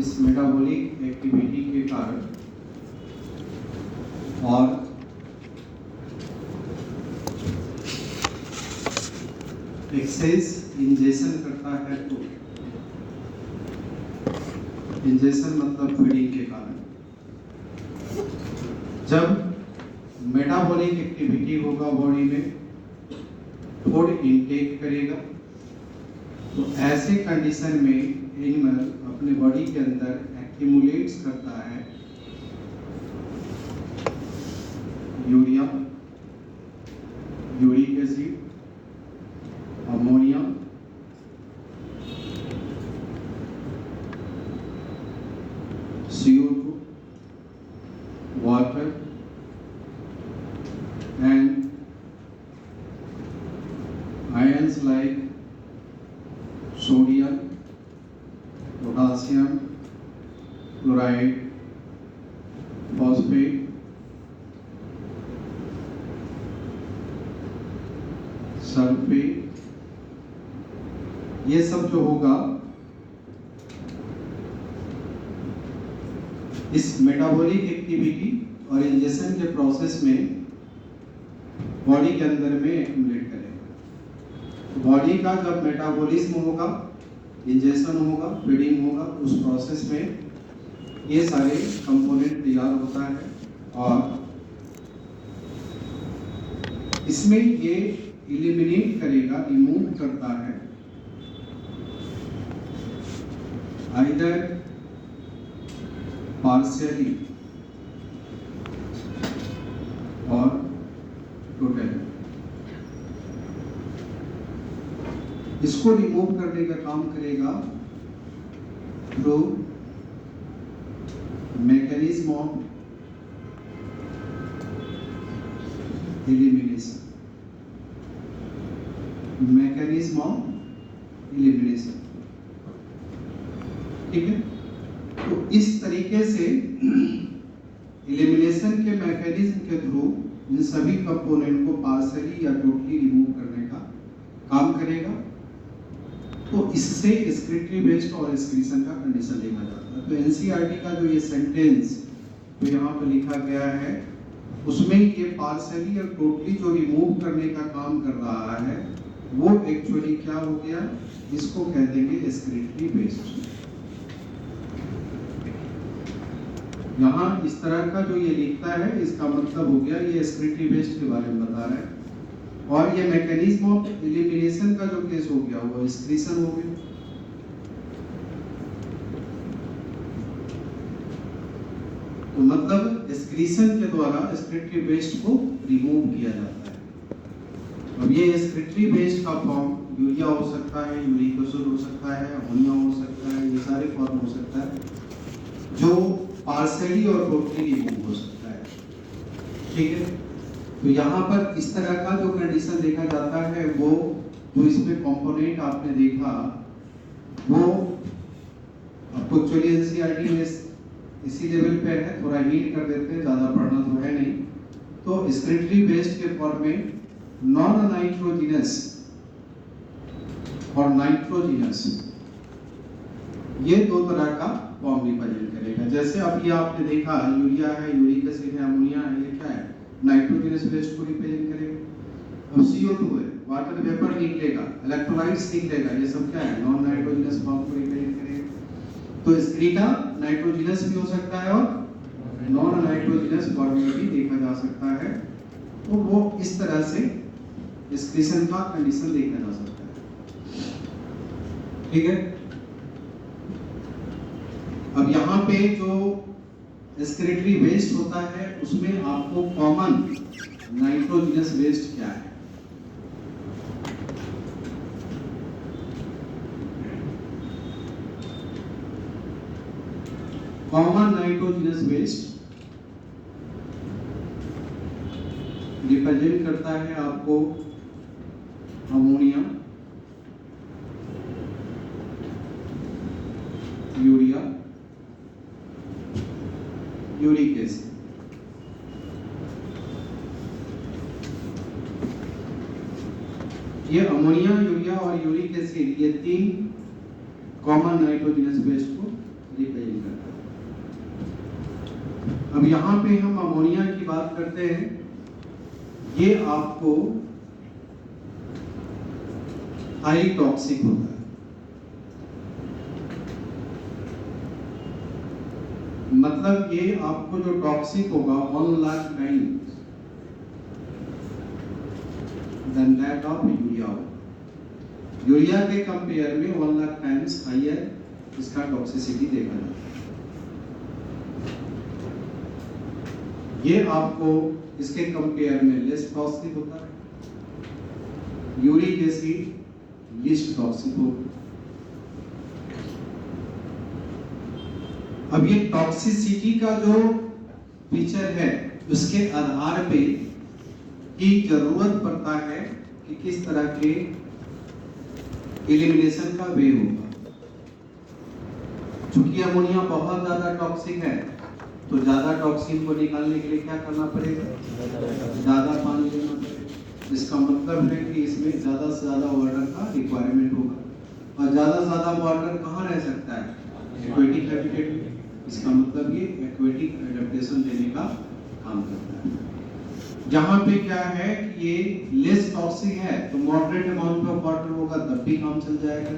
इस metabolic activity के कारण और एक्सेस इंजेक्शन करता है तो इंजेक्शन मतलब फीडिंग के कारण जब मेटाबॉलिक एक्टिविटी होगा बॉडी में, फूड इनटेक करेगा, तो ऐसे कंडीशन में एनिमल अपने बॉडी के अंदर एक्यूमुलेट्स करता है urea, uric acid, ammonia, CO2, water and ions like sodium, potassium, chloride, phosphate, sulphate, ये सब जो होगा इस मेटाबॉलिक एक्टिविटी और इंजेक्शन के प्रोसेस में बॉडी के अंदर में एक्यूमुलेट करेगा। बॉडी का जब मेटाबॉलिज्म होगा, इंजेक्शन होगा, फीडिंग होगा, उस प्रोसेस में ये सारे कंपोनेंट तैयार होता है और इसमें ये इलिमिनेट करेगा, रिमूव करता है आइदर पार्शियली और टोटली। इसको रिमूव करने का काम करेगा through mechanism of elimination, mechanism of elimination. ठीक है, तो इस तरीके से एलिमिनेशन के मैकेनिज्म के थ्रू इन सभी कंपोनेंट को पार्शियली या टोटली रिमूव करने का काम करेगा। तो इससे एक्सक्रीटरी वेस्ट और एक्सक्रीशन का कंडीशन देखा जाता है। तो एनसीईआरटी का जो ये सेंटेंस जो यहाँ पर लिखा गया है उसमें ये पार्शियली और टोटली जो रिमूव करने का काम कर रहा है वो एक्चुअली क्या हो गया, इसको कह देंगे एक्सक्रीटरी वेस्ट। यहाँ इस तरह का जो ये लिखता है इसका मतलब हो गया ये एक्सक्रीटरी वेस्ट के बारे में बता रहा है। और ये मैकेनिज्म ऑफ एलिमिनेशन का जो केस हो गया वो एक्सक्रीशन हो गया। तो मतलब एक्सक्रीशन के द्वारा एक्सक्रीटरी वेस्ट को रिमूव किया जाता है। अब ये एक्सक्रीटरी वेस्ट का फॉर्म यूरिया हो सकता है, यूरिक एसिड हो सकता है, अमोनिया हो सकता है, ये सारे फॉर्म हो सकता है जो पार्शियली और टोटली रिमूव हो सकता है। ठीक है, तो यहाँ पर इस तरह का जो कंडीशन देखा जाता है वो जो इसमें कंपोनेंट आपने देखा वो आपको एक्चुअली एनसीईआरटी में इसी लेवल पे है, थोड़ा हीट कर देते हैं, ज़्यादा पढ़ना तो है नहीं। तो एक्सक्रीटरी वेस्ट के फॉर्म में नॉन नाइट्रोजिनस और नाइट्रोजिनस ये दो तरह का फॉर्म रिप्रेजेंट करेगा। जैसे अभी आपने देखा यूरिया है, यूरिक एसिड है, अमोनिया है, ये क्या है, नाइट्रोजनस वेस्ट को रिप्रेजेंट करेगा। अब CO2 है, वाटर वेपर निकलेगा, इलेक्ट्रोलाइट्स निकलेगा, ये सब क्या है, नॉन नाइट्रोजनस फॉर्म को रिप्रेजेंट करेगा। तो एक्सक्रीटा नाइट्रोजनस भी हो सकता है और नॉन नाइट्रोजनस फॉर्म में भी देखा जा सकता है। तो वो इस तरह से एक्सक्रीशन का कंडीशन देखा जा सकता है। ठीक है, अब यहाँ पे जो एक्सक्रीटरी वेस्ट होता है उसमें आपको कॉमन नाइट्रोजनस वेस्ट क्या है, कॉमन नाइट्रोजनस वेस्ट रिप्रेजेंट करता है आपको अमोनिया, यूरिया, यूरिक एसिड। ये अमोनिया, यूरिया और यूरिक एसिड ये तीन कॉमन नाइट्रोजनस वेस्ट को रिपेयरिंग करता है। अब यहाँ पे हम अमोनिया की बात करते हैं। ये आपको हाई टॉक्सिक होता है, मतलब ये आपको जो टॉक्सिक होगा 1 lakh times then that of urea होगा। यूरिया के कंपेयर में 1 लाख टाइम्स हाइयर इसका टॉक्सिसिटी देखा जाता है। ये आपको इसके कंपेयर में लेस टॉक्सिक होता है। यूरिक एसिड लीस्ट टॉक्सिक होगा। अब ये टॉक्सिसिटी का जो फीचर है उसके आधार पे ही जरूरत पड़ता है कि किस तरह के एलिमिनेशन का वे होगा। चूंकि अमोनिया बहुत ज्यादा टॉक्सिक है तो ज्यादा टॉक्सिन को निकालने के लिए क्या करना पड़ेगा, ज्यादा पानी देना पड़ेगा। इसका मतलब है कि इसमें ज्यादा से ज्यादा वाटर का रिक्वायरमेंट होगा और ज्यादा से ज्यादा वाटर कहाँ रह सकता है, एक्वेटिक हैबिटेट में। इसका मतलब ये एक्वेटिक एडेप्टेशन देने का काम करता है। जहाँ पे क्या है कि ये लेस टॉक्सिक है तो मॉडरेट अमाउंट ऑफ वाटर होगा तब भी काम चल जाएगा,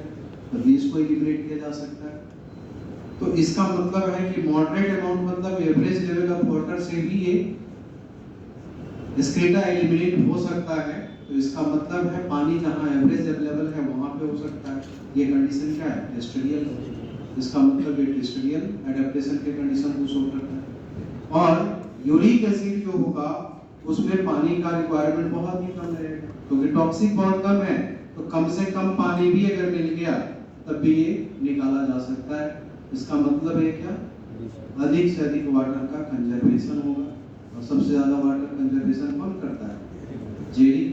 तभी इसको एलिमिनेट किया जा सकता है। तो इसका मतलब है कि मॉडरेट अमाउंट मतलब एवरेज लेवल ऑफ वाटर से भी ये एक्सक्रीटा एलिमिनेट हो सकता है। तो इसका मतलब है पानी जहाँ एवरेज अवेलेबल है वहाँ पे हो सकता है। ये कंडीशन क्या है, टेरेस्ट्रियल। इसका मतलब ये टेरेस्ट्रियल एडेप्टेशन के कंडीशन को शो करता है। और यूरिक एसिड जो होगा उसमें पानी का रिक्वायरमेंट बहुत ही कम रहेगा क्योंकि टॉक्सिक बहुत कम है। तो कम से कम पानी भी अगर मिल गया तब भी ये निकाला जा सकता है। इसका मतलब है क्या, अधिक से अधिक वाटर का कंजर्वेशन होगा। और सबसे ज्यादा वाटर कंजर्वेशन कौन करता है, जेरी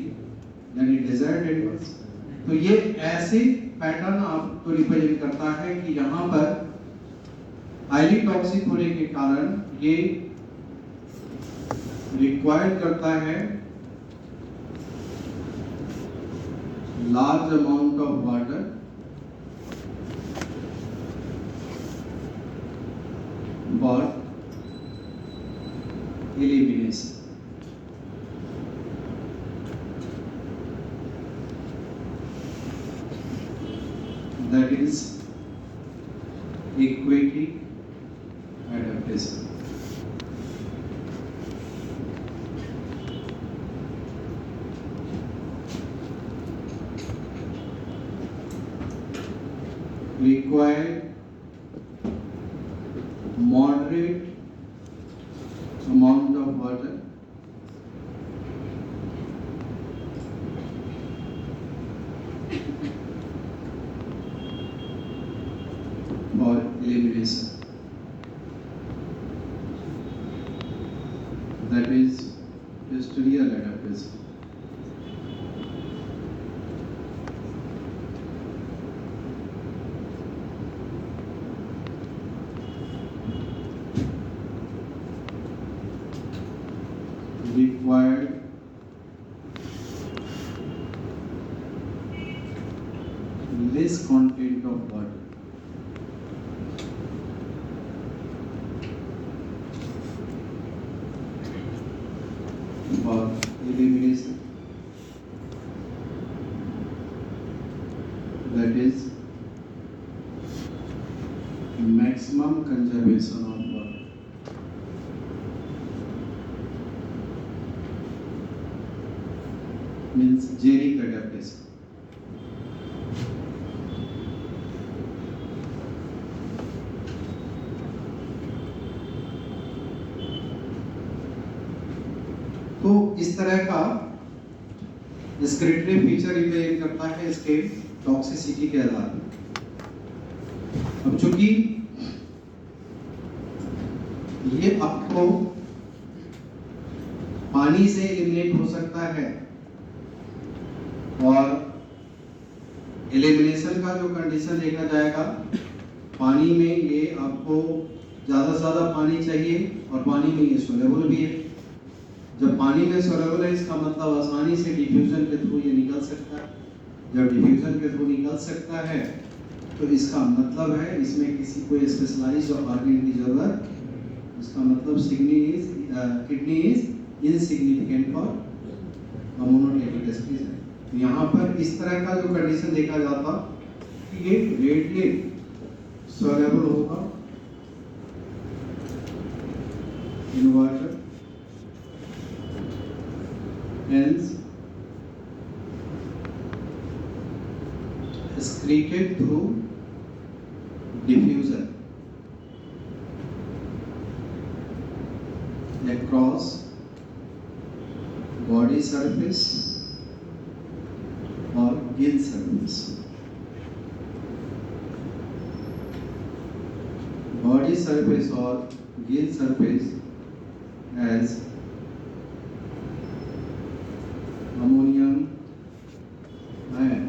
यानी डेजर्ट एनिमल्स। तो ये ऐसे पैटर्न आपको रिप्रेजेंट करता है कि यहाँ पर हाईली टॉक्सिक होने के कारण ये रिक्वायर करता है large amount of water for elimination. That is aquatic adaptation. Required moderate amount of water for elimination. That is terrestrial adaptation. Required less content of water for elimination. That is maximum conservation of water. Means Jeric adaptation. तो इस तरह का descriptive feature represent करता है इसके toxicity के आधार पर। अब चूंकि ये आपको पानी से एलिमिनेट हो सकता है और एलिमिनेशन का जो कंडीशन देखा जाएगा, पानी में ये आपको ज़्यादा से ज़्यादा पानी चाहिए और पानी में ये सोलेबल भी है। जब पानी में सोलेबल है इसका मतलब आसानी से डिफ्यूजन के थ्रू ये निकल सकता है। जब डिफ्यूजन के थ्रू निकल सकता है तो इसका मतलब है इसमें किसी कोई स्पेशलाइज्ड ऑर्गन की जरूरत, इसका मतलब kidney is insignificant for monotelic excretion. यहाँ पर इस तरह का जो कंडीशन देखा जाता कि ये रेडली सोल्यूबल होगा in water, hence excreted through diffusion across body surface or gill surface. Body surface or gill surface as ammonium ion,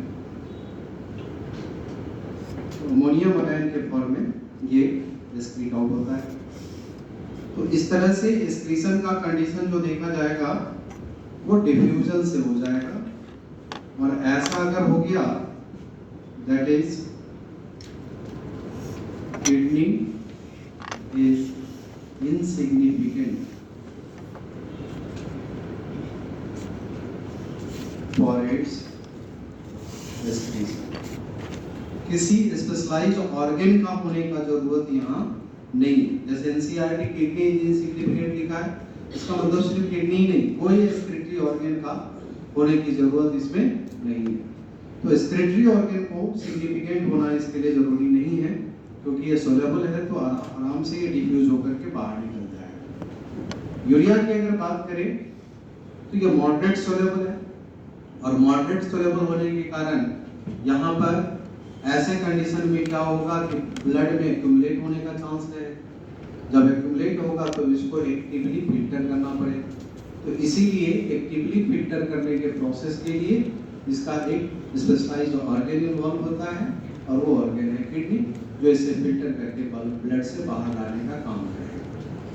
ammonium ion के फॉर्म में ये एक्सक्रीट आउट होता है। तो इस तरह से एक्सक्रीशन का कंडीशन जो देखा जाएगा वो डिफ्यूजन से हो जाएगा, और ऐसा अगर हो गया that is kidney is insignificant for its excretion। किसी स्पेशलाइज्ड ऑर्गन का होने का जरूरत यहाँ नहीं है। जैसे एनसीईआरटी किडनी इज इनसिग्निफिकेंट लिखा है, इसका मतलब सिर्फ किडनी ही नहीं, कोई एक्सक्रीटरी ऑर्गन का होने की जरूरत इसमें नहीं है। तो एक्सक्रीटरी ऑर्गन को सिग्निफिकेंट होना इसके लिए जरूरी नहीं है, क्योंकि ये सोल्यूबल है तो आराम से ये डिफ्यूज होकर के बाहर निकल जाएगा। यूरिया की अगर बात करें तो ये मॉडरेट सोल्यूबल है, और मॉडरेट सोल्यूबल होने के कारण यहाँ पर ऐसे कंडीशन में क्या होगा कि ब्लड में एक्यूमुलेट होने का चांस है। जब एक्यूमुलेट होगा तो इसको एक्टिवली फिल्टर करना पड़ेगा। तो इसीलिए एक्टिवली फिल्टर करने के प्रोसेस के लिए इसका एक स्पेशलाइज्ड ऑर्गन इन्वॉल्व होता है, और वो ऑर्गन है किडनी, जो इसे फिल्टर करके ब्लड से बाहर लाने का काम करेगा।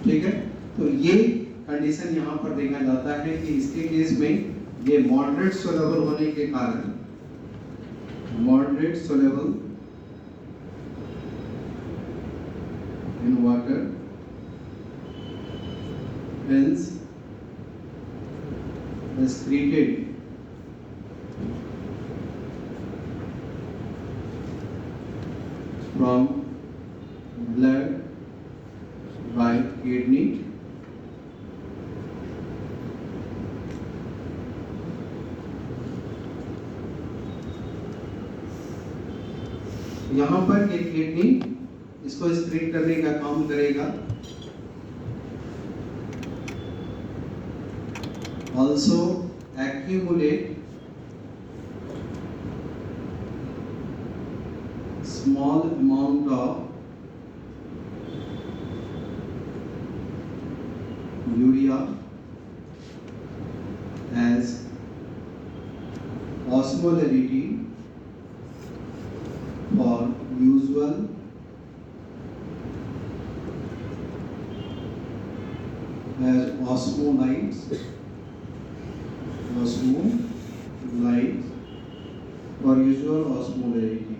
ठीक है, तो ये कंडीशन यहाँ पर देखा जाता है कि इसके केस में ये मॉडरेट सोल्यूबल होने के कारण, moderate soluble in water, hence excreted from blood by kidney यहाँ पर एक किडनी इसको एक्सक्रीट करने का काम करेगा। also accumulate small amount of urea as osmolarity for usual as osmolytes for usual osmolarity।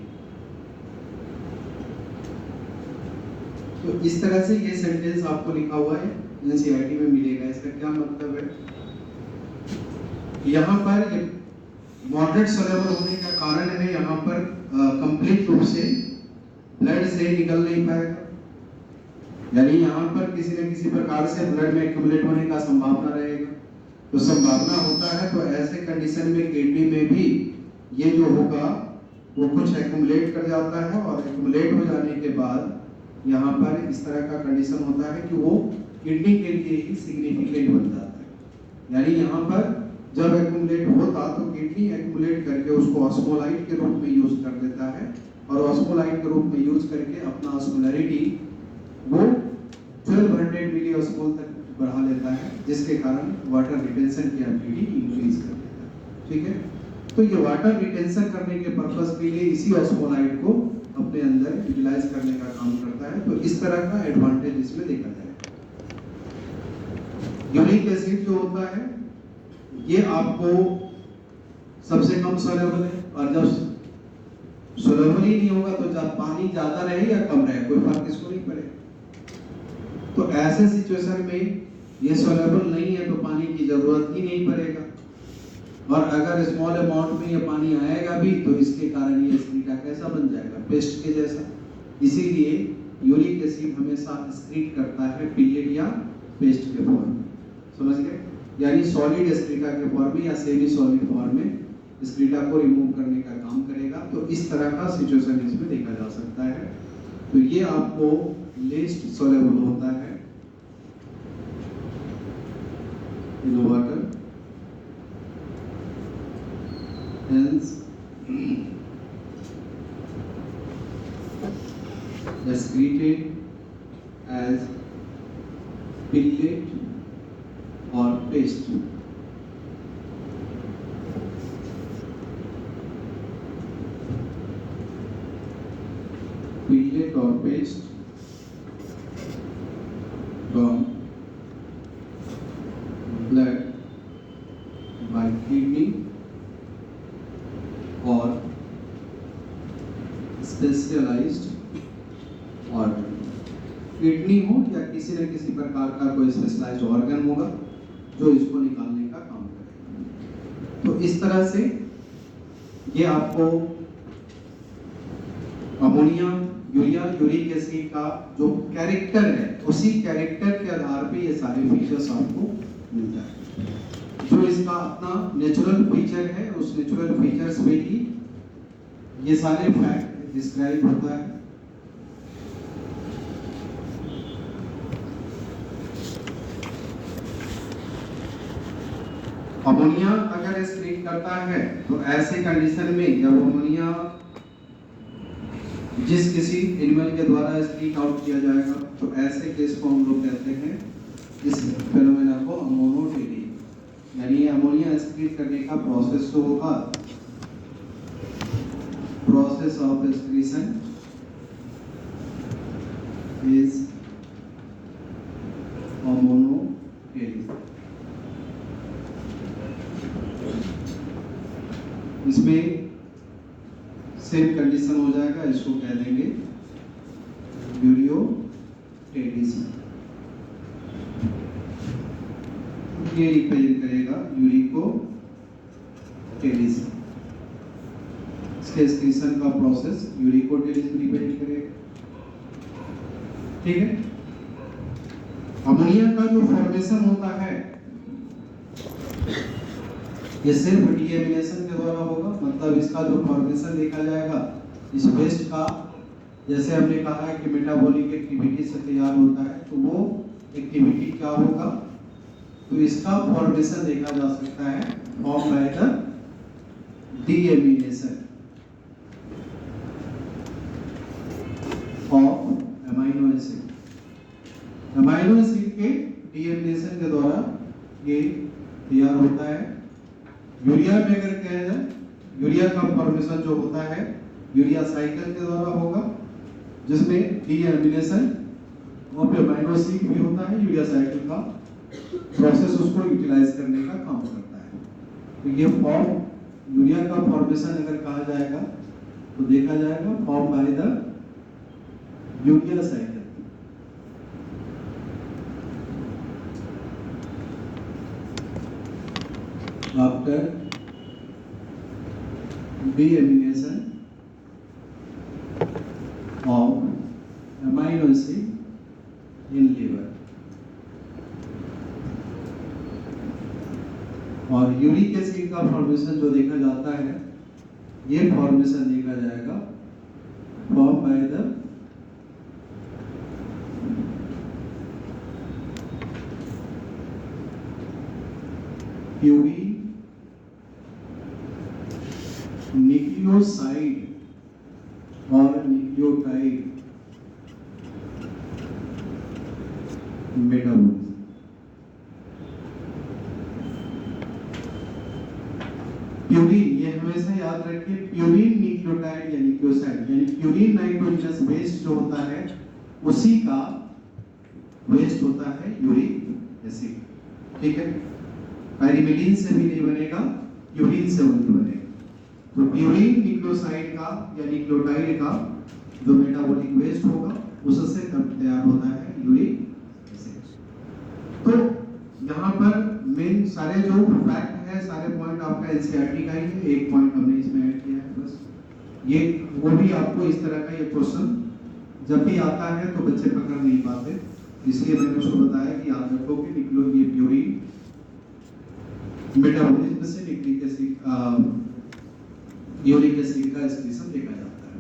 तो इस तरह से ये सेंटेंस आपको लिखा हुआ है एनसीईआरटी में मिलेगा। इसका क्या मतलब है, यहाँ पर मॉडरेट सोल्यूबल होने का कारण है, यहाँ पर कंप्लीट रूप से ब्लड से निकल नहीं पाएगा, यानी यहाँ पर किसी न किसी प्रकार से ब्लड में एक्यूमुलेट होने का संभावना रहेगा। तो संभावना होता है, तो ऐसे कंडीशन में किडनी में भी ये जो होगा वो कुछ एक्यूमुलेट कर जाता है, और एक्यूमुलेट हो जाने के बाद यहाँ पर इस तरह का कंडीशन होता है कि वो किडनी के लिए ही सिग्निफिकेंट बन जाता है। यानी यहाँ पर जब एक्यूमुलेट होता तो किडनी एक्यूमुलेट करके उसको ऑस्मोलाइट के रूप में यूज कर देता है, और ऑस्मोलाइट के रूप में यूज करके अपना ऑस्मोलैरिटी वो 1200 मिली ऑस्मोल तक बढ़ा लेता है, जिसके कारण वाटर रिटेंशन की एबिलिटी इंक्रीज कर देता है। ठीक है, तो ये वाटर रिटेंशन करने के पर्पस के लिए इसी ऑस्मोलाइट को अपने अंदर यूटिलाइज करने का काम करता है। तो इस तरह का एडवांटेज इसमें देखा जाएगा। यूरिक एसिड जो होता है ये आपको सबसे कम सोल्यूबल है, और जब सोलेबल ही नहीं होगा तो जब पानी ज्यादा रहे या कम रहे कोई फर्क इसको नहीं पड़ेगा। तो ऐसे सिचुएशन में ये सोलेबल नहीं है तो पानी की जरूरत ही नहीं पड़ेगा, और अगर स्मॉल अमाउंट में ये पानी आएगा भी तो इसके कारण ये स्क्रीटा कैसा बन जाएगा, पेस्ट के जैसा। इसीलिए यूरिक एसिड हमेशा स्क्रीट करता है पिलेट या पेस्ट के फॉर्म में, समझ गए? यानी सॉलिड स्क्रीटा के फॉर्म में या सेमी सॉलिड फॉर्म में स्क्रीटा को रिमूव करने का काम करेगा। तो इस तरह का सिचुएशन इसमें देखा जा सकता है। तो ये आपको लेस्ट सॉल्युबल होता है in water, hence excreted as pellet or paste. Pellet or paste from blood by kidney or specialised organ. Kidney हो या किसी न किसी प्रकार का कोई स्पेशलाइज्ड ऑर्गन होगा जो इसको निकालने का काम करेगा। तो इस तरह से ये आपको अमोनिया, यूरिया, यूरिक एसिड का जो कैरेक्टर है उसी कैरेक्टर के आधार पे ये सारे फीचर्स आपको मिल जाएंगे। जो इसका अपना नेचुरल फीचर है उस नेचुरल फीचर्स पे ही ये सारे फैक्ट डिस्क्राइब होता है। अमोनिया अगर स्क्रीन करता है तो ऐसे कंडीशन में जब अमोनिया जिस किसी एनिमल के द्वारा स्क्रीन आउट किया जाएगा तो ऐसे केस को हम लोग कहते हैं इस फेनोमेना को अमोनोटेरी। यानी अमोनिया स्क्रीन करने का प्रोसेस जो होगा, process of excretion is अमोनोटेरी। इसमें सेम कंडीशन हो जाएगा, इसको कह देंगे यूरियोटेरिज्म। ये रिप्रेजेंट करेगा यूरिकोटेरिज्म। इसके एक्सक्रीशन का प्रोसेस यूरिकोटेरिज्म रिप्रेजेंट करेगा। ठीक है। अमोनिया का जो फॉर्मेशन होता है ये सिर्फ डीएमिनेशन के द्वारा होगा। मतलब इसका जो फॉर्मेशन देखा जाएगा इस वेस्ट का, जैसे हमने कहा है कि मेटाबॉलिक एक्टिविटी से तैयार होता है, तो वो एक्टिविटी क्या होगा, तो इसका फॉर्मेशन देखा जा सकता है form by the deamination of amino acid. Amino acid के डीएमिनेशन के द्वारा ये तैयार होता है। यूरिया में अगर कहा जाए, यूरिया का फॉर्मेशन जो होता है यूरिया साइकिल के द्वारा होगा, जिसमें डीएमिनेशन ऑफ अमाइनो एसिड भी होता है। यूरिया साइकिल का प्रोसेस उसको यूटिलाइज करने का काम करता है। तो ये फॉर्म यूरिया का फॉर्मेशन अगर कहा जाएगा तो देखा जाएगा form by the urea cycle. After deamination of amino acid in liver, और यूरिक एसिड का फॉर्मेशन जो देखा जाता है ये फॉर्मेशन देखा जाएगा form by the puree nucleoside और न्यूक्लियोटाइड मेटाबॉलिज्म। प्यूरिन, ये हमेशा याद रखिए, प्यूरिन न्यूक्लियोटाइड या न्यूक्लियोसाइड यानी प्यूरिन नाइट्रोजनस वेस्ट जो होता है उसी का वेस्ट होता है यूरिक एसिड। ठीक है। पायरिमिडीन से भी नहीं बनेगा, यूरिन से भी बनेगा। तो तो प्यूरिन न्यूक्लियोसाइड का या न्यूक्लियोटाइड का जो मेटाबॉलिक वेस्ट होगा उससे तब तैयार होता है यूरिक एसिड। तो यहाँ पर मेन सारे जो फैक्ट है, सारे पॉइंट आपका एनसीईआरटी का ही है, एक पॉइंट हमने इसमें ऐड किया है बस। ये वो भी आपको इस तरह का ये क्वेश्चन जब भी आता है तो बच्चे पकड़ नहीं पाते, इसलिए मैंने उसको बताया कि याद रखो कि निकलो ये प्यूरिन मेटाबॉलिज्म से न्यूक्लिक एसिड यूरिक एसिड का एक्सक्रीशन देखा जाता है।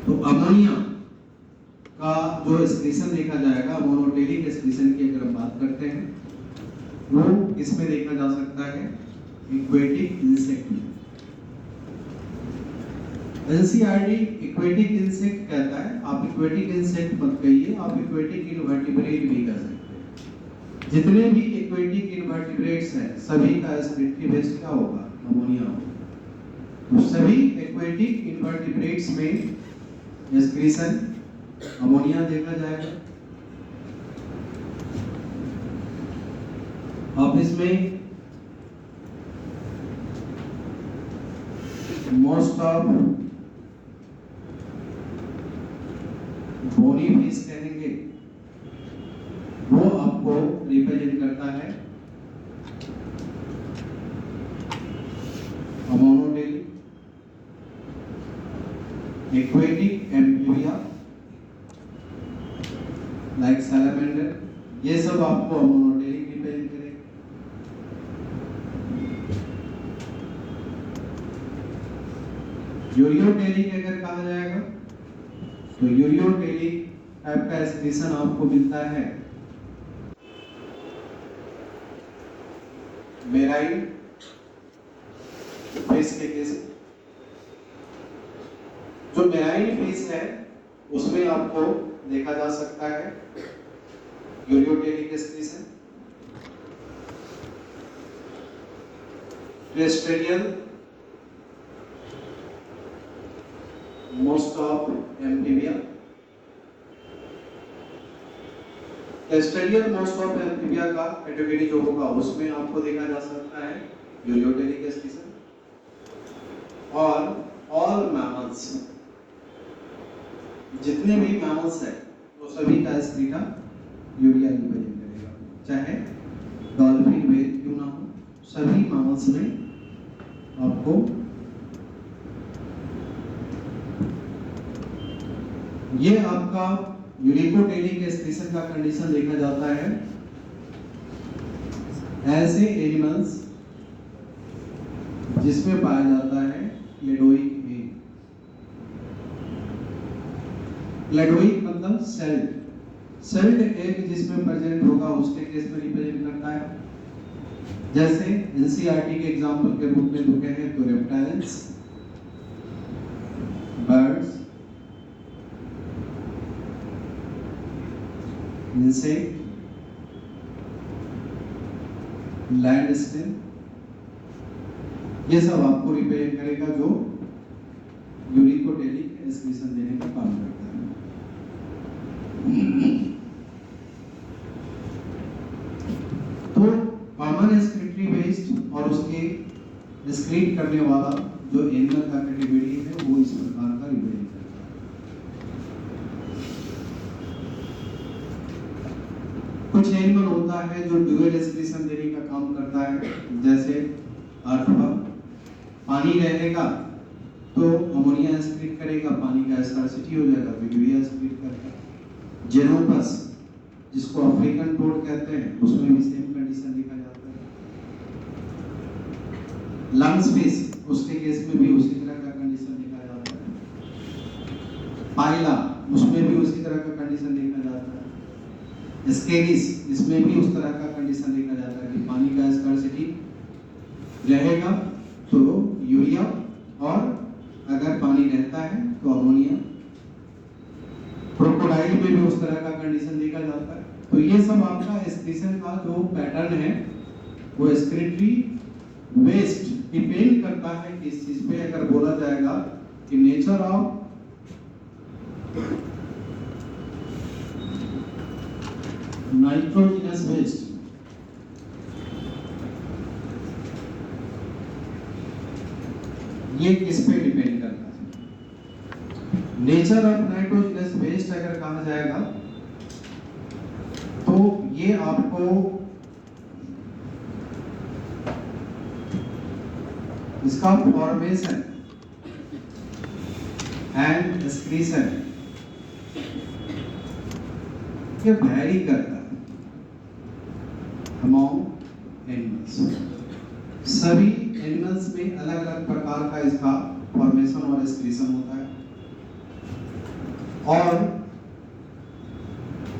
तो अमोनिया का जो एक्सक्रीशन देखा जाएगा, मोनोटेलिक एक्सक्रीशन की अगर हम बात करते हैं, वो इसमें देखा जा सकता है एक्वेटिक इंसेक्ट में। एनसीईआरटी एक्वेटिक इंसेक्ट कहता है, आप एक्वेटिक इंसेक्ट मत कहिए, आप एक्वेटिक इनवर्टिब्रेट भी कह सकते हैं। जितने भी एक्वेटिक इनवर्टिब्रेट्स हैं सभी का एक्सक्रीटरी बेस क्या होगा? अमोनिया होगा। तो सभी एक्वेटिक इनवर्टिब्रेट्स में एक्सक्रीशन अमोनिया देखा जाएगा। अब इसमें मोस्ट ऑफ बोनी फिश कहेंगे, वो आपको रिप्रेजेंट करता है मोनोटेलिक, एक्वेटिक एम्फीबिया लाइक सैलमेंडर, ये सब आपको मोनोटेलिक रिप्रेजेंट करेगा। यूरियोटेलिक अगर कहा जाएगा तो यूरियोटेलिक टाइप का एक्सक्रीशन आपको मिलता है मेराइन फिश के केस। जो मेराइन फिश है उसमें आपको देखा जा सकता है ureotelic excretion. Terrestrial most of amphibia, terrestrial most of amphibia का कैटेगरी जो होगा उसमें आपको देखा जा सकता है यूरियोटेलिक एक्सक्रीशन। और ऑल मैमल्स, जितने भी मैमल्स हैं वो सभी का एक्सक्रीटा यूरिया रिप्रेजेंट करेगा, चाहे डॉल्फिन व्हेल क्यों ना हो, सभी मैमल्स में आपको ये आपका यूरिकोटेलिक एक्सक्रीशन का कंडीशन देखा जाता है ऐसे एनिमल्स जिसमें पाया जाता है क्लेडोइक एग। क्लेडोइक मतलब सेल्ड एग जिसमें प्रेजेंट होगा उसके केस में रिप्रेजेंट करता है। जैसे एनसीईआरटी के एग्जांपल के रूप में जो कहें तो reptiles, birds, insect, land snail, ये सब आपको रिप्रेजेंट करेगा जो यूरिकोटेलिक एक्सक्रीशन देने का काम करता है। तो कॉमन एक्सक्रीटरी वेस्ट और उसके एक्सक्रीट करने वाला जो एनिमल का कैटेगरी है वो इस प्रकार का रिप्रेजेंट करता है। कुछ एनिमल होता है जो ड्यूअल एक्सक्रीशन देने का काम करता है, जैसे अर्थवर्म, पानी रहेगा तो अमोनिया एक्सक्रीट करेगा, पानी का स्कार्सिटी हो जाएगा तो यूरिया एक्सक्रीट करेगा। जेनोपस जिसको अफ्रीकन टोड कहते हैं उसमें भी सेम कंडीशन देखा जाता है। लंग्स फिश उसके केस में भी उसी तरह का कंडीशन देखा जाता है। पाइला उसमें भी उसी तरह का कंडीशन देखा जाता है। स्केलिस इसमें भी उस तरह का कंडीशन देखा जाता है कि पानी का स्कार्सिटी रहेगा तो यूरिया, और अगर पानी रहता है तो अमोनिया। क्रोकोडाइल में भी उस तरह का कंडीशन देखा जाता है। तो ये सब आपका एक्सक्रीशन का जो पैटर्न है वो एक्सक्रीटरी वेस्ट डिपेंड करता है किस चीज पे। अगर बोला जाएगा कि नेचर ऑफ नाइट्रोजनस वेस्ट, ये किस पे डिपेंड करता है? नेचर ऑफ नाइट्रोजनस वेस्ट अगर कहा जाएगा तो ये आपको इसका फॉर्मेशन एंड एक्सक्रीशन ये वैरी करता है अमॉन्ग एनिमल्स। सभी एनिमल्स में अलग अलग प्रकार का इसका फॉर्मेशन और एक्सक्रीशन होता है और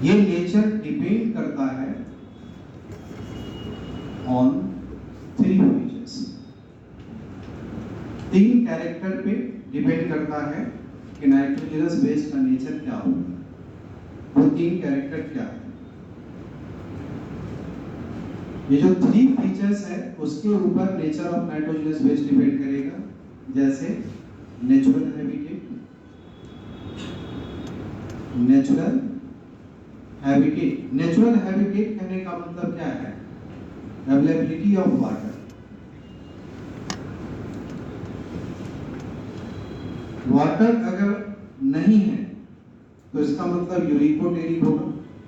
ये नेचर डिपेंड करता है ऑन 3 फीचर्स। 3 कैरेक्टर पे डिपेंड करता है कि नाइट्रोजनस वेस्ट का नेचर क्या होगा। वो 3 कैरेक्टर क्या है? ये जो 3 फीचर्स है उसके ऊपर nature of nitrogenous waste depend करेगा। जैसे natural habitat. Natural habitat, natural habitat कहने का मतलब क्या है? Availability of water. वाटर अगर नहीं है तो इसका मतलब यूरिकोटेरिक होगा,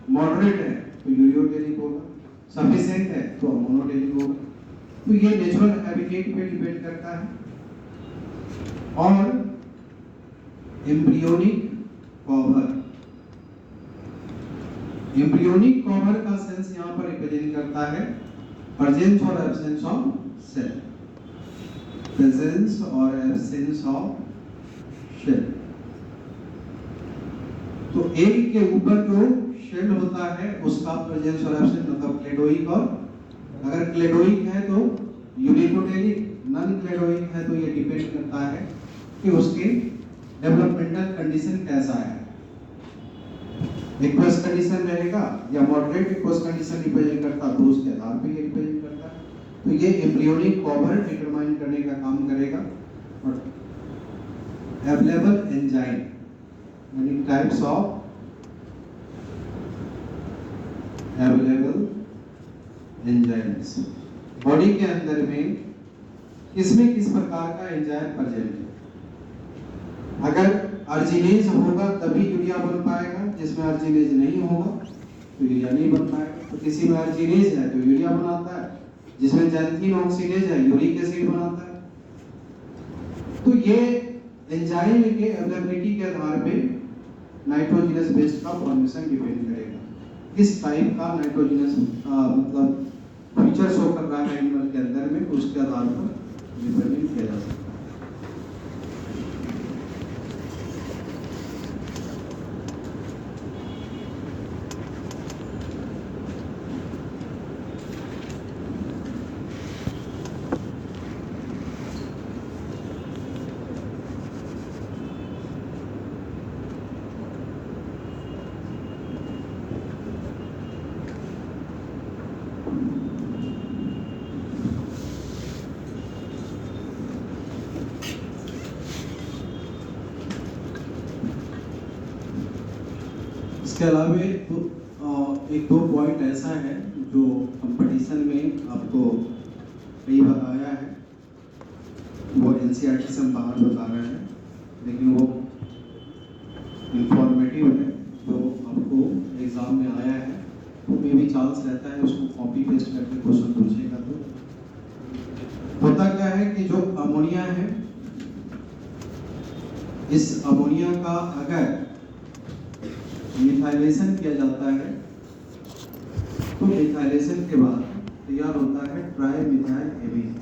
मॉडरेट है तो यूरियोटेरिक होगा, सफिशिएंट है तो मोनोटेरिक होगा। तो ये नेचुरल हैबिटेट पे डिपेंड करता है। और एम्ब्रियोनिक कवर, एम्ब्रियोनिक कवर का सेंस यहाँ पर रिप्रेजेंट करता है प्रेजेंस और एब्सेंस ऑफ सेल, प्रेजेंस और एब्सेंस ऑफ शेल। तो एग के ऊपर जो शेल होता है उसका प्रेजेंस और एब्सेंस मतलब क्लेडोइक, और अगर क्लेडोइक है तो यूनिकोटेरिक, नॉन क्लेडोइक है तो ये डिपेंड करता है कि उसके डेवलपमेंटल कंडीशन कैसा है। एक्वस कंडीशन रहेगा या मॉडरेट एक्वस कंडीशन रिप्रेजेंट करता है तो उसके आधार पे ये रिप्रेजेंट करता है। तो ये एम्ब्रियोनिक कवर डिटरमाइन करने का काम करेगा। और अवेलेबल एंजाइम यानी types of available enzymes, body के अंदर में किसमें किस प्रकार का एंजाइम प्रेजेंट है। अगर अर्जिनेज होगा तभी यूरिया बन पाएगा, जिसमें अर्जिनेज नहीं होगा तो यूरिया नहीं बन पाएगा। तो किसी में अर्जिनेज है तो यूरिया बनाता है, जिसमें जैंथीन ऑक्सीडेज है यूरिक एसिड बनाता है। तो ये एंजाइम के अवेलेबिलिटी के आधार पे नाइट्रोजनस बेस का फॉर्मेशन डिपेंड करेगा। किस टाइप का नाइट्रोजनस मतलब फीचर शो कर रहा है एनिमल के अंदर में, उसके आधार पर रिप्रेजेंट किया जा सकता है। इसके अलावा एक दो पॉइंट ऐसा है जो कंपटीशन में आपको कई बार आया है, वो एनसीईआरटी से हम बाहर बता रहे हैं, लेकिन वो इंफॉर्मेटिव है जो आपको एग्जाम में आया है। तो मे भी चांस रहता है उसको कॉपी पेस्ट करके क्वेश्चन पूछेगा। तो होता क्या है कि जो अमोनिया है, इस अमोनिया का अगर मिथाइलेशन किया जाता है तो मिथाइलेशन के बाद तैयार होता है ट्राई मिथाइल एमीन,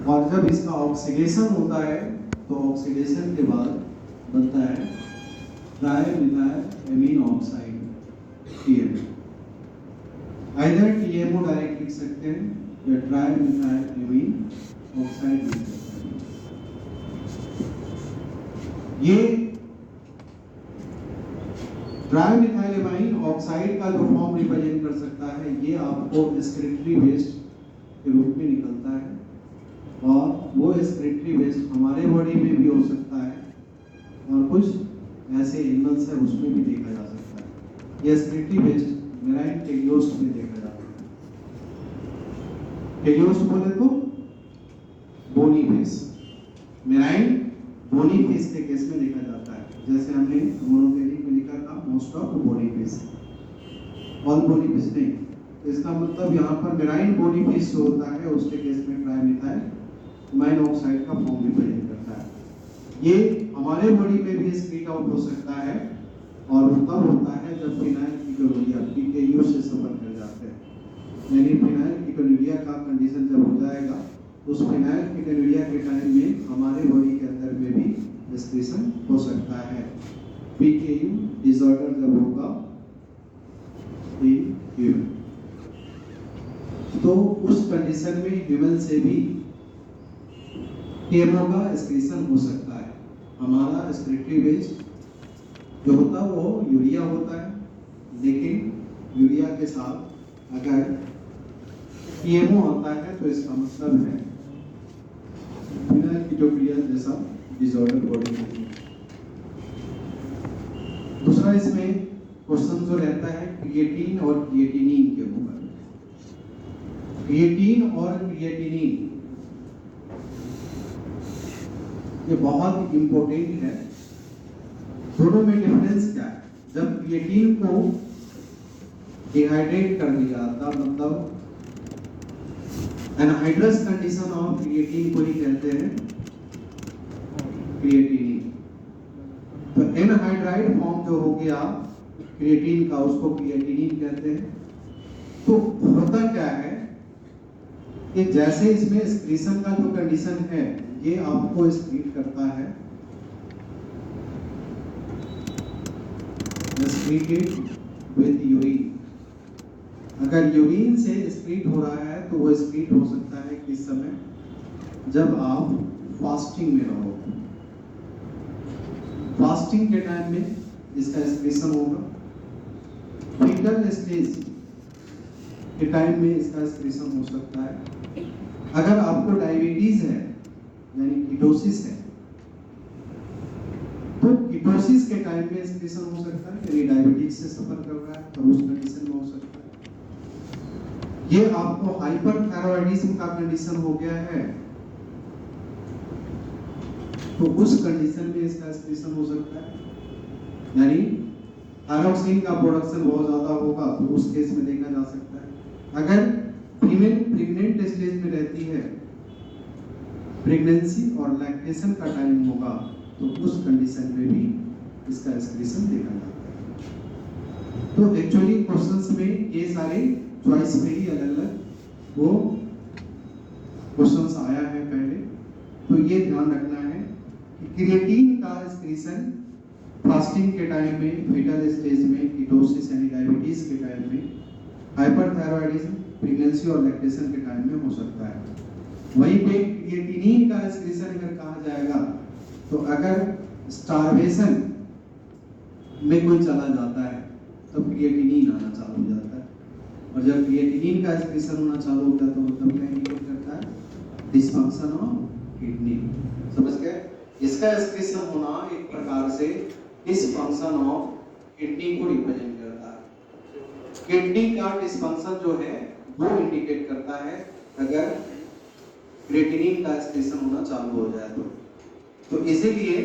और जब इसका ऑक्सीडेशन होता है तो ऑक्सीडेशन के बाद बनता है tri methyl amine oxide, TMO। Either TMO direct लिख सकते हैं या ट्राई मिथाइल एमीन ऑक्साइड लिख सकते हैं। ये ट्राई मिथाइल एमाइन ऑक्साइड का जो फॉर्म रिप्रेजेंट कर सकता है, ये आपको एक्सक्रीटरी वेस्ट के रूप में निकलता है, और वो एक्सक्रीटरी वेस्ट हमारे बॉडी में भी हो सकता है और कुछ ऐसे एनिमल्स है उसमें भी देखा जा सकता है। ये एक्सक्रीटरी वेस्ट मेराइन टेलियोस्ट में देखा जाता है। टेलियोस्ट बोले तो बोनी वेस्ट, जैसे हमने मोनोपेनिक में लिखा था most of body piece, all body piece नहीं। तो इसका मतलब यहाँ पर मेराइन बॉडी पीस जो होता है उसके केस में ट्राइमिथाइल ऑक्साइड का फॉर्म भी प्रेजेंट करता है। ये हमारे बॉडी में भी स्प्लिट आउट हो सकता है और तब होता है जब फिनाइल कीटोनुरिया PKU से सफर कर जाते हैं। यानी फिनाइल कीटोनुरिया का कंडीशन जब हो जाएगा उस फिनाइल कीटोनुरिया के टाइम में हमारे बॉडी के अंदर में भी एक्सक्रीशन हो सकता है। PKU डिसऑर्डर जब होगा इन ह्यूमन, तो उस कंडीशन में ह्यूमन से भी TMO का एक्सक्रीशन हो सकता है। हमारा एक्सक्रीटरी वेस्ट जो होता है वो यूरिया होता है, लेकिन यूरिया के साथ अगर TMO होता है तो इसका मतलब है फिनाइल कीटोनुरिया जैसा डिसऑर्डर बॉडी में। दूसरा इसमें क्वेश्चन जो रहता है क्रिएटिन और क्रिएटिनिन के ऊपर। क्रिएटिन और क्रिएटिनिन ये बहुत इंपॉर्टेंट है। दोनों में डिफरेंस क्या है? जब क्रिएटिन को डिहाइड्रेट कर दिया था, मतलब एनहाइड्रस कंडीशन ऑफ क्रिएटिन को ही कहते हैं क्रिएटिनिन। तो एनहाइड्राइड फॉर्म जो हो गया क्रिएटिन का उसको क्रिएटिनिन कहते हैं। तो होता क्या है कि जैसे इसमें एक्सक्रीशन का जो कंडीशन है ये आपको एक्सक्रीट करता है, एक्सक्रीटेड विद यूरिन। अगर यूरिन से एक्सक्रीट हो रहा है तो वो एक्सक्रीट हो सकता है किस समय? जब आप फास्टिंग में रहो। फास्टिंग के टाइम में इसका एक्सक्रीशन होगा। फीटल स्टेज के टाइम में इसका एक्सक्रीशन हो सकता है। अगर आपको डायबिटीज है यानी कीटोसिस है तो कीटोसिस के टाइम में एक्सक्रीशन हो सकता है, यानी डायबिटीज से सफर कर रहा है तो उस कंडीशन में हो सकता है। ये आपको हाइपरथायरॉयडिज्म का कंडीशन हो गया है तो उस कंडीशन में इसका एक्सक्रीशन हो सकता है। यानी थायरोक्सिन का प्रोडक्शन बहुत ज्यादा होगा तो उस केस में देखा जा सकता है। अगर फीमेल प्रेग्नेंट स्टेज में रहती है, प्रेगनेंसी और लैक्टेशन का टाइम होगा तो उस कंडीशन में भी इसका एक्सक्रीशन देखा जाता है। तो एक्चुअली क्वेश्चंस में ये सारे चॉइस में ही अलग अलग वो क्वेश्चंस आया है पहले। तो ये ध्यान रखना है कि क्रिएटिन का एक्सक्रीशन फास्टिंग के टाइम में, फीटल स्टेज में, कीटोसिस यानी डायबिटीज के टाइम में, हाइपरथायरॉयडिज्म, प्रेगनेंसी और लैक्टेशन के टाइम में हो सकता है। वहीं पे क्रिएटिनिन का एक्सक्रीशन अगर कहा जाएगा तो अगर स्टारवेशन में कोई चला जाता है तो क्रिएटिनिन आना चालू हो जाता है, और जब क्रिएटिनिन का एक्सक्रीशन होना चालू होता है तो मतलब क्या इंडिकेट करता है? Dysfunction of kidney. समझ गए? इसका एक्सक्रीशन होना एक प्रकार से डिसफंक्शन ऑफ किडनी को रिप्रेजेंट करता है। किडनी का डिसफंक्शन जो है वो इंडिकेट करता है अगर क्रिएटिनिन का एक्सक्रीशन होना चालू हो जाए तो इसीलिए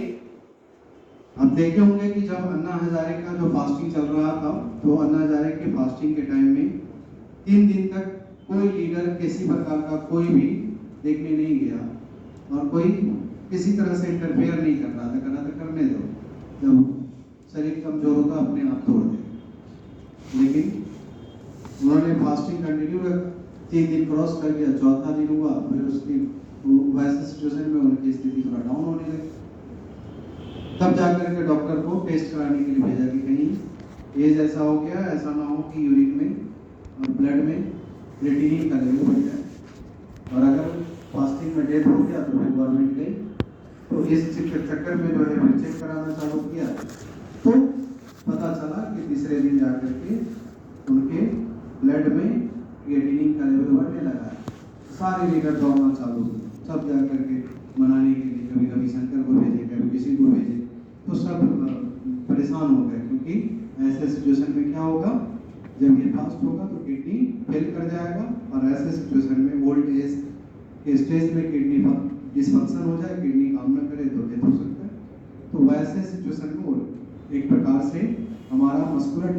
आप देखे होंगे कि जब अन्ना हजारे का जो फास्टिंग चल रहा था तो अन्ना हजारे के फास्टिंग के टाइम में 3 दिन तक कोई लीडर किसी प्रकार का कोई भी देखने नहीं गया और कोई किसी तरह से इंटरफेयर नहीं कर रहा था। करा था करने दो, जब शरीर कमजोर होगा अपने आप तोड़ दे। लेकिन उन्होंने फास्टिंग कंटिन्यू रखा, 3 दिन क्रॉस कर गया, चौथा दिन हुआ, फिर उसकी वैसे सिचुएशन में उनकी स्थिति थोड़ा डाउन होने लगी। तब जाकर के डॉक्टर को टेस्ट कराने के लिए भेजा कि कहीं एज ऐसा हो गया, ऐसा ना हो कि यूरिन में और ब्लड में क्रिएटिनिन का लेवल बढ़ जाए, और अगर फास्टिंग में डेथ हो गया तो फिर गवर्नमेंट गई तो इस चक्कर में जो है फिर चेक कराना चालू किया तो पता चला कि तीसरे दिन जाकर के उनके ब्लड में क्रिएटिनिन का लेवल बढ़ने लगा है। सारे लीडर दौड़ना चालू हुए, सब जाकर के मनाने के लिए कभी कभी शंकर को भेजे, कभी किसी को भेजे, तो सब परेशान हो गए, क्योंकि ऐसे सिचुएशन में क्या होगा, जब ये फास्ट होगा तो किडनी फेल कर जाएगा, और ऐसे सिचुएशन में ओल्ड एज के स्टेज में किडनी डिसफंक्शन हो जाए, किडनी काम न करे तो डेथ हो सकता है। तो वैसे सिचुएशन में एक प्रकार से हमारा मस्कुलर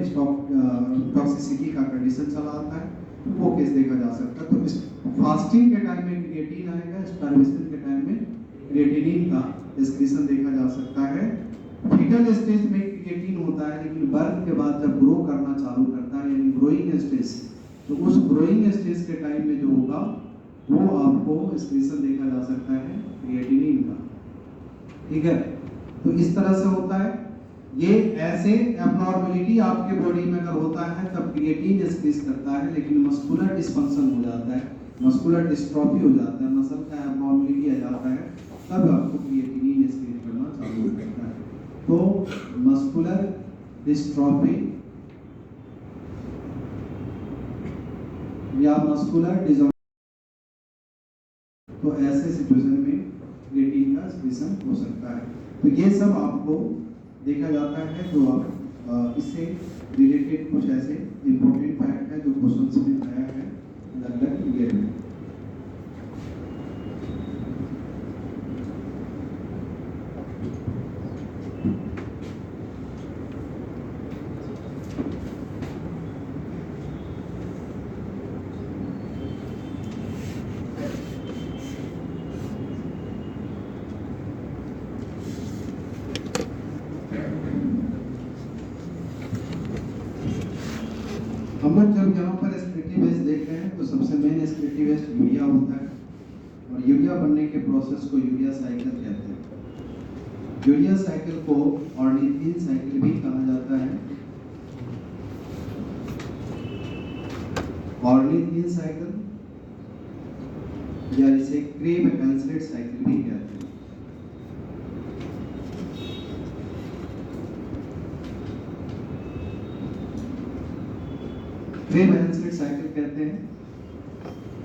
टॉक्सिसिटी का कंडीशन चला आता है, वो केस देखा जा सकता है। तो इस फास्टिंग के टाइम में क्रिएटिन आएगा, स्टार्वेशन के टाइम में क्रिएटिनिन का एक्सक्रीशन देखा जा सकता है। फीटल स्टेज में क्रिएटिन होता है, लेकिन बर्थ के बाद जब ग्रो करना चालू करता है यानी ग्रोइंग स्टेज, तो उस ग्रोइंग स्टेज के टाइम में जो होगा वो आपको एक्सक्रीशन देखा जा सकता है क्रिएटिनिन का। ठीक है, तो इस तरह से होता है। ये ऐसे एबनॉर्मलिटी आपके बॉडी में अगर होता है तब क्रिएटिन एक्सक्रीट करता है, लेकिन मस्कुलर डिस्फंक्शन हो जाता है, मस्कुलर डिस्ट्रॉफी हो जाता है, मसल का एबनॉर्मलिटी आ जाता है, तब आपको क्रिएटिनिन एक्सक्रीट करना चालू हो जाता है। तो मस्कुलर डिस्ट्रॉफी या मस्कुलर डिसऑर्डर, तो ऐसे सिचुएशन में क्रिएटिन का एक्सक्रीशन हो सकता है। तो ये सब आपको देखा जाता है। जो आप इससे रिलेटेड कुछ ऐसे इंपॉर्टेंट फैक्ट है जो क्वेश्चंस में आया है अलग-अलग ईयर में। हम लोग जब यहाँ पर एक्सक्रीटिव वेस्ट देख रहे हैं तो सबसे मेन एक्सक्रीटिव वेस्ट यूरिया होता है, और यूरिया बनने के प्रोसेस को यूरिया साइकिल कहते हैं। यूरिया साइकिल को ऑर्निथिन साइकिल भी कहा जाता है। ऑर्निथिन साइकिल या इसे क्रेब-हेंसेट साइकिल भी कहते हैं। क्रेब-हेंसेट साइकिल कहते हैं।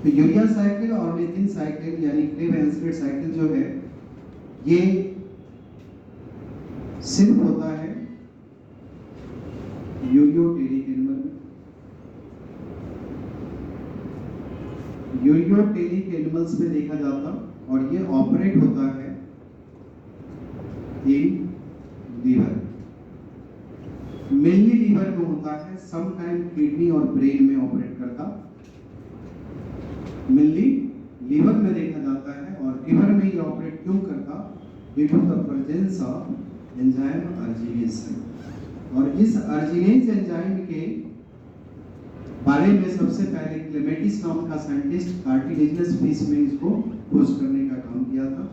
तो यूरिया साइकिल और ऑर्निथिन साइकिल यानी क्रेब-हेंसेट साइकिल जो है ये सिर्फ होता है यूरियोटेलिक एनिमल में। यूरियोटेलिक एनिमल्स में देखा जाता, और ये ऑपरेट होता है इन लीवर, मेनली लीवर में होता है, सम टाइम किडनी और ब्रेन में ऑपरेट करता, मेनली लीवर में देखा जाता है। और लीवर में ये ऑपरेट क्यों करता? Due to the presence of enzyme arginase. और इस अर्जिनेज एंजाइम के बारे में सबसे पहले क्लेमेटिस नाम का साइंटिस्ट कार्टिलेजिनस फिश में इसको खोज करने का काम किया था।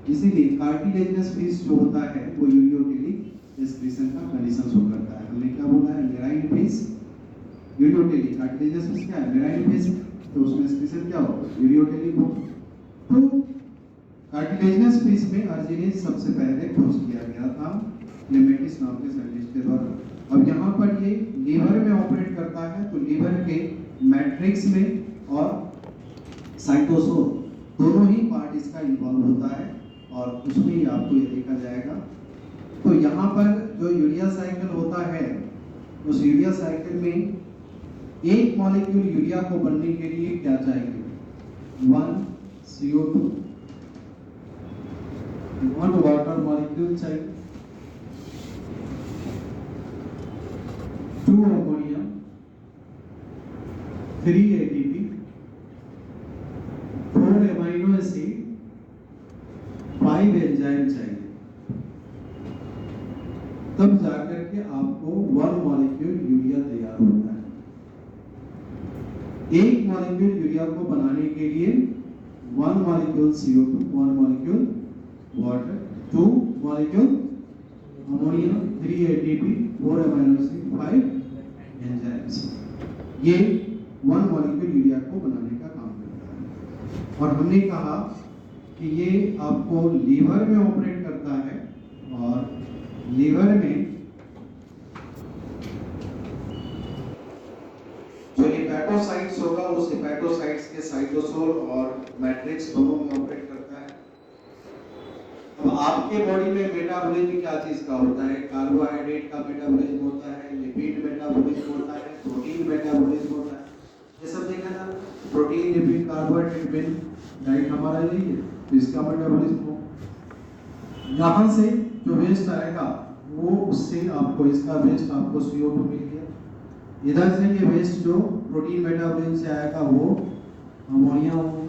इसीलिए कार्टिलेजिनस फिश जो होता है वो यूरियोटेलिक एक्सक्रीशन का कंडीशन शो करता है। हमने क्या बोला है? Marine fish ureotelic, cartilaginous fish क्या है? मेराइन फिश, तो उसमें एक्सक्रीशन क्या होगा? यूरियोटेलिक हो। तो कार्टिलेजिनस फिश में अर्जिनेज सबसे पहले खोज किया गया था क्लेमेटिस नाम के साइंटिस्ट के द्वारा। अब यहाँ पर ये लीवर में ऑपरेट करता है, तो लीवर के मैट्रिक्स में और साइटोसोल दोनों ही पार्ट इसका इन्वॉल्व होता है, और उसमें ही आपको ये देखा जाएगा। तो यहाँ पर जो यूरिया साइकिल होता है, उस यूरिया साइकिल में एक मॉलिक्यूल यूरिया को बनने के लिए क्या चाहिए? 1 CO2, 1 वाटर मॉलिक्यूल चाहिए, 2 ammonia, 3 ATP, 4 amino acid, 5 enzyme चाहिए। तब जाकर के आपको 1 मॉलिक्यूल यूरिया तैयार होता है। एक मॉलिक्यूल यूरिया को बनाने के लिए 1 molecule CO2, 1 molecule water, 2 molecule ammonia, 3 ATP, 4 amino acid, 5 enzymes. ये 1 मॉलिक्यूल यूरिया को बनाने का काम करता है। और हमने कहा कि ये आपको लीवर में ऑपरेट करता है, और लीवर में जो हेपेटोसाइट्स होगा उस हेपेटोसाइट्स के साइटोसोल और मैट्रिक्स दोनों में ऑपरेट करता है। अब आपके बॉडी में मेटाबॉलिज्म क्या चीज का होता है? कार्बोहाइड्रेट का मेटाबॉलिज्म होता है, लिपिड मेटाबॉलिज्म होता है, प्रोटीन मेटाबॉलिज्म होता है। ये सब देखा ना, protein, lipid, carbohydrate, main diet हमारा यही है, तो इसका मेटाबॉलिज्म हो। यहाँ से जो वेस्ट आएगा वो उससे आपको इसका वेस्ट आपको CO2 मिल गया। इधर से ये वेस्ट जो प्रोटीन मेटाबॉलिज्म से आएगा वो अमोनिया होंगे।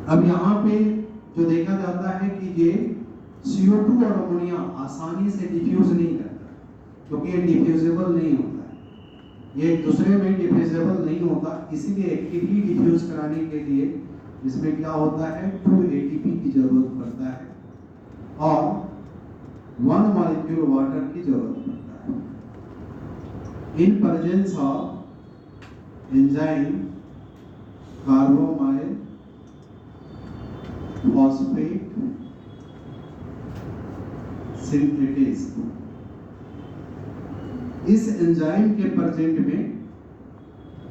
अब यहाँ पे जो देखा जाता है कि ये CO2 और अमोनिया आसानी से डिफ्यूज नहीं करता, क्योंकि ये डिफ्यूजेबल नहीं होता है, ये एक दूसरे में डिफ्यूजेबल नहीं होता, इसीलिए एक्टिवली डिफ्यूज कराने के लिए इसमें क्या होता है 2 ATP की जरूरत पड़ता है और 1 मॉलिक्यूल वाटर की जरूरत पड़ता है। इन presence of enzyme carbamoyl phosphate synthetase, इस एंजाइम के प्रेजेंट में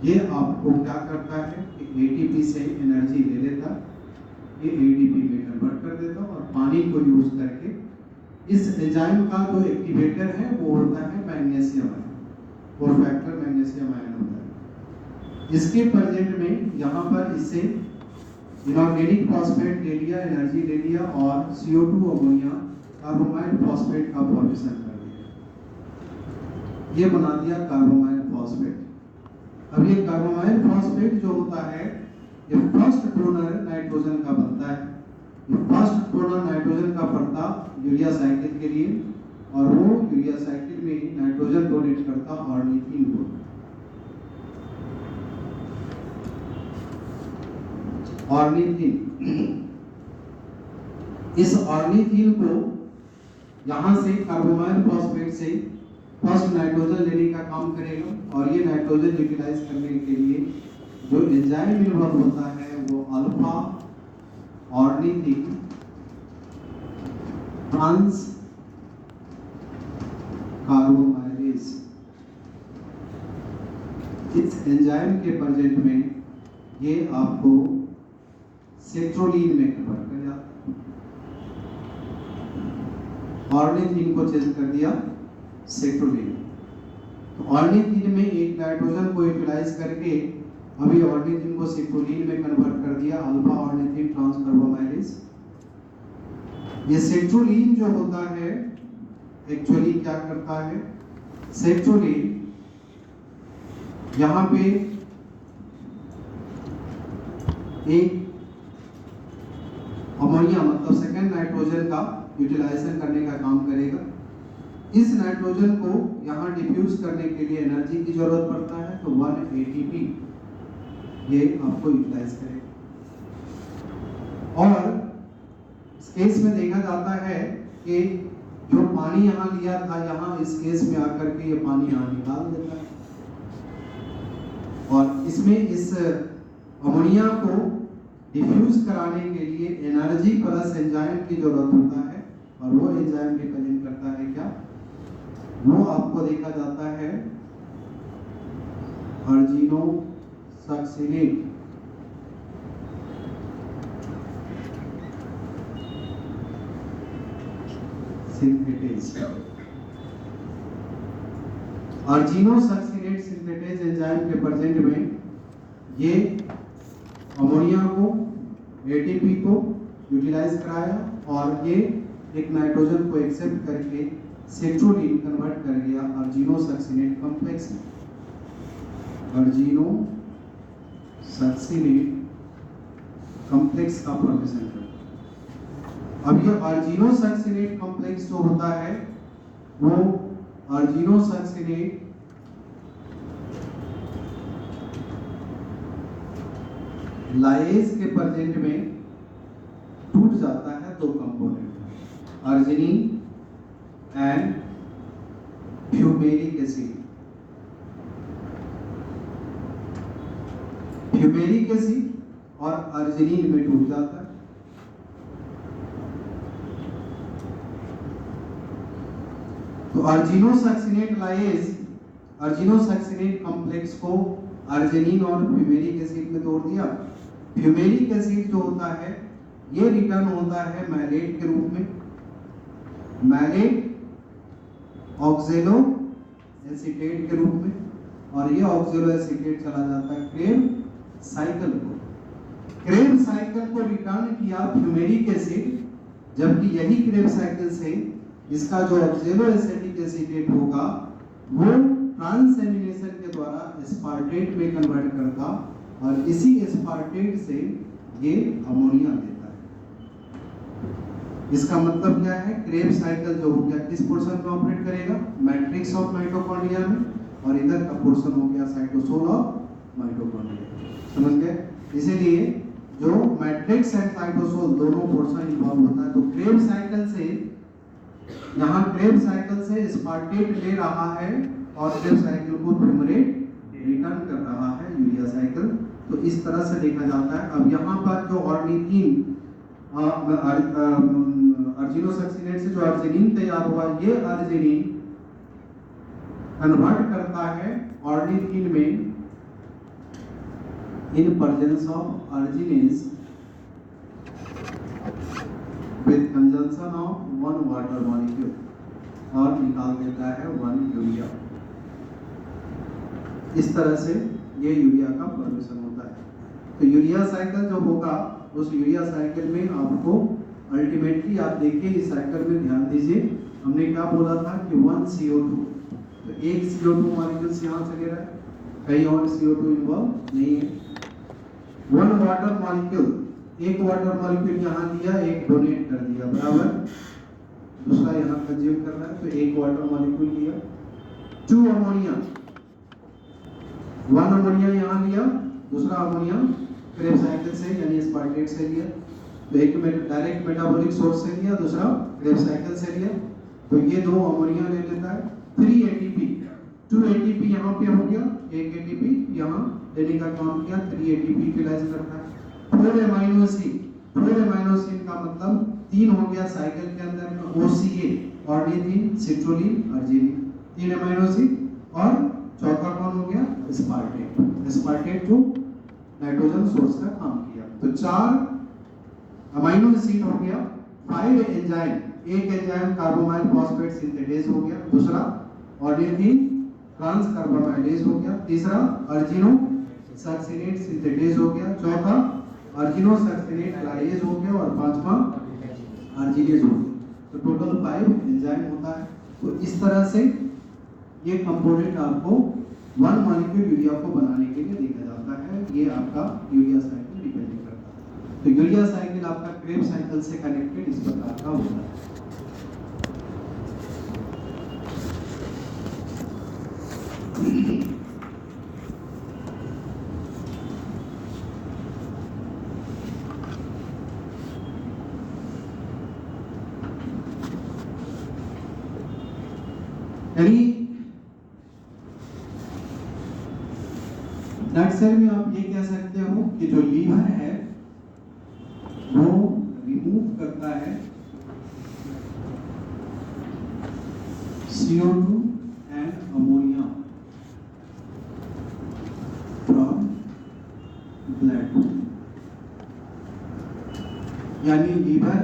ये आपको क्या करता है कि ATP से एनर्जी ले लेता, ये ADP में कन्वर्ट कर देता और पानी को यूज करके इस एंजाइम का जो एक्टिवेटर है वो होता है magnesium ion, cofactor magnesium ion होता है। इसके प्रेजेंट में यहाँ पर इससे इनऑर्गेनिक फॉस्फेट ले लिया, एनर्जी ले लिया और CO2 अमोनिया कार्बोमाइल फॉस्फेट का फॉर्मेशन कर दिया, ये बना दिया कार्बोमाइल फॉस्फेट। अब ये कार्बोमाइल फॉस्फेट जो होता है ये फर्स्ट डोनर नाइट्रोजन का बनता है, ये फर्स्ट डोनर नाइट्रोजन का पड़ता यूरिया साइकिल के लिए और वो यूरिया साइकिल में नाइट्रोजन डोनेट करता ऑर्निथीन को। ऑर्निथीन, इस ऑर्निथीन को यहाँ से कार्बोमाइल फॉस्फेट से फर्स्ट नाइट्रोजन लेने का काम करेगा और ये नाइट्रोजन यूटिलाइज करने के लिए जो एंजाइम इन्वॉल्व होता है वो अल्फा ऑर्निथीन ट्रांस कार्बोमाइलेज, इस एंजाइम के प्रेजेंट में ये आपको सेट्रोलीन में कन्वर्ट कर जाता है। ऑर्निथीन को चेंज कर दिया सेट्रोलीन, तो ऑर्निथीन में एक नाइट्रोजन को यूटिलाइज करके अभी ऑर्निथीन को सेट्रोलीन में कन्वर्ट कर दिया अल्फा ऑर्निथीन ट्रांस कार्बोमाइलेज। ये सेट्रोलीन जो होता है एक्चुअली क्या करता है, सेट्रोलीन यहाँ पे एक अमोनिया मतलब सेकेंड नाइट्रोजन का यूटिलाइजेशन करने का काम करेगा। इस नाइट्रोजन को यहाँ डिफ्यूज करने के लिए एनर्जी की जरूरत पड़ता है, तो 1 ATP ये आपको यूटिलाइज करेगा। और इस केस में देखा जाता है कि जो पानी यहाँ लिया था यहाँ इस केस में आकर के ये पानी यहाँ निकाल देता है और इसमें इस अमोनिया को डिफ्यूज कराने के लिए एनर्जी प्लस एंजाइम की जरूरत होता है और वो एंजाइम रिप्रेजेंट करता है क्या, वो आपको देखा जाता है argino succinate. Synthetase, argino succinate synthetase enzyme के प्रेजेंट में ये अमोनिया को ATP को यूटिलाइज कराया और ये एक नाइट्रोजन को एक्सेप्ट करके सेट्रोलीन कन्वर्ट कर गया अर्जिनो सक्सिनेट कॉम्प्लेक्स में। अर्जिनो सक्सिनेट कॉम्प्लेक्स का फॉर्मेशन करता। अब ये अर्जिनो सक्सिनेट कॉम्प्लेक्स जो होता है वो अर्जिनो सक्सिनेट लाइज के प्रेजेंट में टूट जाता है दो component, arginine and fumaric acid. Fumaric acid और अर्जिनिन में टूट जाता है। तो अर्जिनो सक्सिनेट लाइज, अर्जिनो सक्सिनेट कॉम्प्लेक्स को अर्जिनिन और फ्यूमेरिक एसिड में तोड़ दिया। फ्यूमेरिक एसिड जो होता है ये रिटर्न होता है मैलेट के रूप में, मैलेट ऑक्जेलो एसीटेट के रूप में। और ये ऑक्सैलोएसिटेट चला जाता है क्रेब साइकिल को। क्रेब साइकिल को रिटर्न किया फ्यूमेरिक एसिड, जबकि यही क्रेब साइकिल से इसका जो ऑक्सैलोएसिटिक एसिटेट होगा वो ट्रांसएमिनेशन के द्वारा एस्पार्टेट में कन्वर्ट करता और इसी एस्पार्टेट से ये अमोनिया देता है। इसका मतलब क्या है, क्रेब साइकिल जो हो गया किस पोर्शन में ऑपरेट करेगा, मैट्रिक्स ऑफ माइटोकॉन्ड्रिया में, और इधर का पोर्शन हो गया साइटोसोल ऑफ माइटोकॉन्ड्रिया। समझ गए? इसीलिए जो मैट्रिक्स एंड साइटोसोल दोनों पोर्शन इन्वॉल्व होता है। तो क्रेब साइकिल से यहाँ क्रेब साइकिल से एस्पार्टेट ले रहा है और क्रेब साइकिल को फ्यूमरेट रिटर्न कर रहा है यूरिया साइकिल। तो इस तरह से देखा जाता है। अब यहाँ पर जो ऑर्निथीन अर्जिनोसक्सिनेट से जो अर्जिनिन तैयार हुआ, ये अर्जिनिन कन्वर्ट करता है ऑर्निथीन में in presence of arginase with conjunction of 1 water molecule और निकाल देता है 1 यूरिया। इस तरह से ये यूरिया का फॉर्मेशन होता है। तो यूरिया साइकिल जो होगा, उस यूरिया साइकिल में आपको अल्टीमेटली आप देखिए इस साइकिल में ध्यान दीजिए, हमने क्या बोला था कि 1 CO2, तो एक CO2 मॉलिक्यूल्स यहाँ चले रहा है, कहीं और CO2 इन्वॉल्व नहीं है। 1 वाटर मॉलिक्यूल, एक वाटर मॉलिक्यूल यहाँ लिया, एक डोनेट कर दिया, बराबर, दूसरा यहाँ कंज्यूम कर रहा है, तो एक वाटर मॉलिक्यूल लिया। 2 अमोनिया, 1 अमोनिया यहाँ लिया, दूसरा अमोनिया क्रेब साइकिल से यानी एस्पार्टेट से लिया। तो एक में डायरेक्ट मेटाबॉलिक सोर्स से लिया, दूसरा क्रेब साइकिल से लिया, तो ये 2 अमोनिया ले लेता है। 3 ATP, 2 ATP यहाँ पे हो गया, 1 ATP यहाँ लेने का काम किया, 3 ATP यूटिलाइज करता है। 4 एमाइनोसिन, 4 एमाइनोसिन का मतलब 3 हो गया साइकिल के अंदर में OCA, ऑर्निथीन, सिट्रोलिन, अर्जिनिन, 3 एमाइनोसिन, और चौथा कौन हो गया, एस्पार्टेट। एस्पार्टेट जो नाइट्रोजन सोर्स का काम किया। तो 4 अमीनो एसिड हो गया, 5 एंजाइम, एक एंजाइम कार्बोमाइल फॉस्फेट सिंथेटेज हो गया, दूसरा ऑर्निथीन ट्रांस कार्बोमाइलेज हो गया, तीसरा अर्जिनो सक्सिनेट सिंथेटेज हो गया, चौथा अर्जिनो सक्सिनेट लाइएज हो गया, और पांचवा अर्जिनेज हो गया। तो टोटल 5 एंजाइम होता है। तो इस तरह से ये कंपोनेंट आपको 1 मॉलिक्यूल यूरिया को बनाने के लिए देखा जाता है। ये आपका यूरिया साइकिल डिपेंड करता है। तो यूरिया साइकिल आपका क्रेब साइकिल से कनेक्टेड इस प्रकार का होता है। नटसेल में आप ये कह सकते हो कि जो लीवर है वो रिमूव करता है CO2 and ammonia from blood, यानी लीवर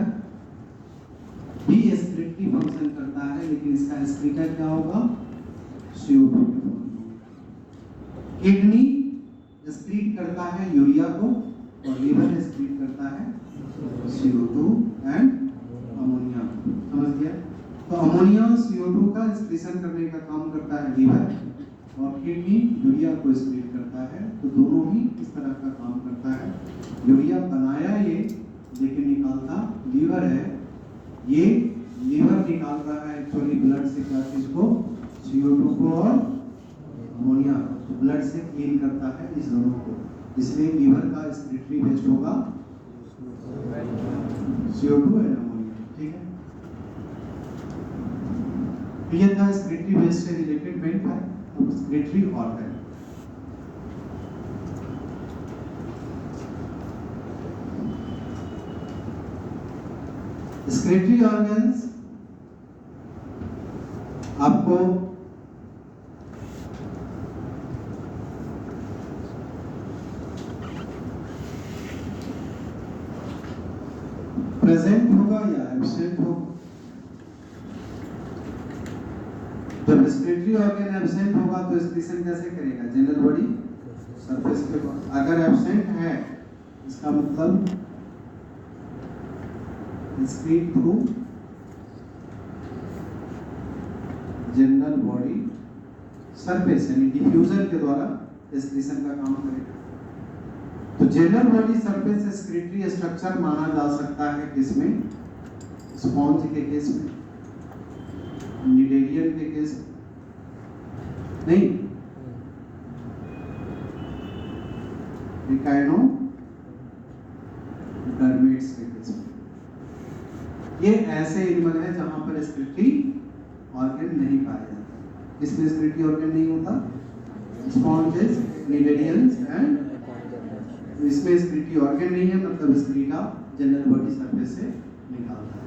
भी एक्सक्रीटरी फंक्शन करता है, लेकिन इसका एक्सक्रीटर क्या होगा, CO2। किडनी एक्सक्रीट करता है यूरिया को और लीवर एक्सक्रीट करता है CO2 एंड अमोनिया। समझ गया? तो अमोनिया CO2 का एक्सक्रीशन करने का काम करता है लीवर, और किडनी यूरिया को एक्सक्रीट करता है। तो दोनों ही इस तरह का काम करता है। यूरिया बनाया ये, लेकिन निकालता लीवर है। ये लीवर निकाल रहा है एक्चुअली ब्लड से क्या चीज को, CO2 को और अमोनिया। तो ब्लड से क्लीन करता है इस दोनों को, इसलिए लीवर का एक्सक्रीटरी वेस्ट होगा CO2 एंड अमोनिया। ठीक है, ये था एक्सक्रीटरी वेस्ट से रिलेटेड मेन था। अब एक्सक्रीटरी ऑर्गन, एक्सक्रीटरी ऑर्गन्स आपको प्रेजेंट होगा या एब्सेंट होगा। जब रेस्पिरेटरी ऑर्गन एब्सेंट होगा तो एक्सक्रीशन कैसे करेगा? जनरल बॉडी सरफेस पे। अगर एब्सेंट है इसका मतलब excrete through general body surface, यानी डिफ्यूजन के द्वारा एक्सक्रीशन का काम करेगा। तो general body surface excretory structure माना जा सकता है किसमें? स्पॉन्ज के केस में, निडेरियन के केस में नहीं, इकाइनोडर्मेट्स के केस में। ये ऐसे एनिमल है जहां पर एक्सक्रीटरी ऑर्गन नहीं पाया जाता। इसमें एक्सक्रीटरी ऑर्गन नहीं होता, स्पॉन्जेस, निडेरियंस एंड इसमें एक्सक्रीटरी ऑर्गन नहीं है, मतलब एक्सक्रीटा जनरल बॉडी सरफेस से निकालता है।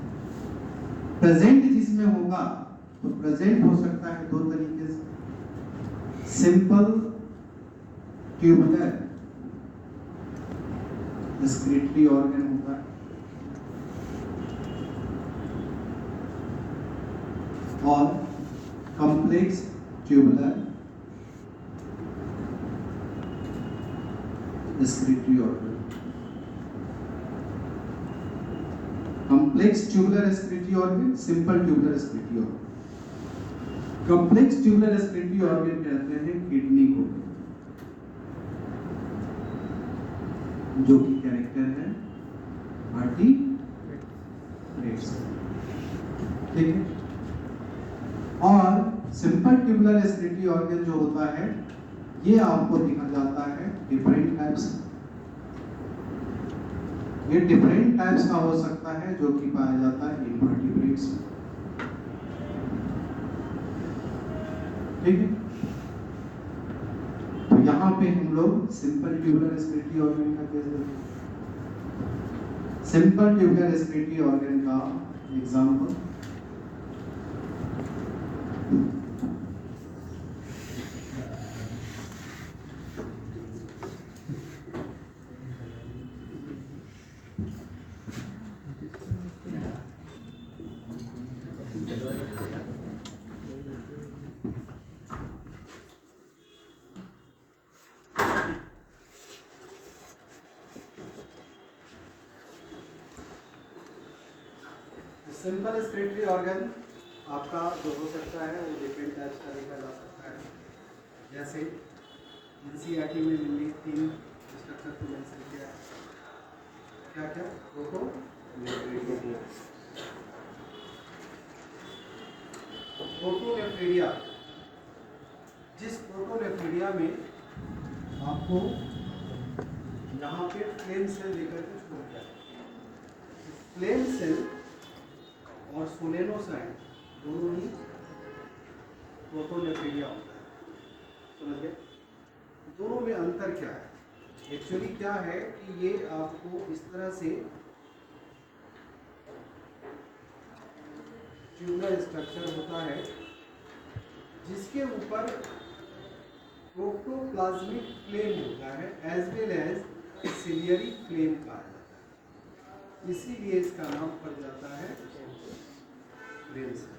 प्रेजेंट जिसमें होगा तो प्रेजेंट हो सकता है दो तरीके से, सिंपल ट्यूबुलर एक्सक्रीटरी ऑर्गन होता है और complex tubular excretory organ. Complex tubular excretory organ, simple tubular excretory organ. Complex tubular excretory organ कहते हैं किडनी को, जो कि कैरेक्टर है आर्टिक्यूलेट्स, ठीक है। और सिंपल ट्यूबुलर एक्सक्रीटरी ऑर्गन जो होता है ये आपको दिखा जाता है डिफरेंट टाइप्स। ये डिफरेंट टाइप्स का हो सकता है जो कि पाया जाता है इनवर्टिब्रेट्स में, ठीक है। तो यहाँ पे हम लोग सिंपल ट्यूबुलर एक्सक्रीटरी ऑर्गन का केस देखें। सिंपल ट्यूबुलर एक्सक्रीटरी ऑर्गन का एग्जांपल सिंपल एक्सक्रीटरी ऑर्गन आपका जो हो सकता है वो डिफरेंट टाइप्स का देखा जा सकता है। जैसे एनसीईआरटी में मैंने 3 स्ट्रक्चर को मेंशन किया है। क्या क्या? प्रोटोनेफ्रीडिया। जिस प्रोटोनेफ्रीडिया में आपको यहाँ पे फ्लेम सेल लेकर के छोड़ दिया, फ्लेम सेल और सोलेनोसाइट दोनों ही प्रोटोनेफ्रीडिया होता है। समझ गए? दोनों में अंतर क्या है? एक्चुअली क्या है कि ये आपको इस तरह से ट्यूबुलर स्ट्रक्चर होता है जिसके ऊपर प्रोटोप्लाज्मिक फ्लेम होता है as well as ciliary flame कहा जाता है, इसीलिए इसका नाम पड़ जाता है फ्लेम सेल।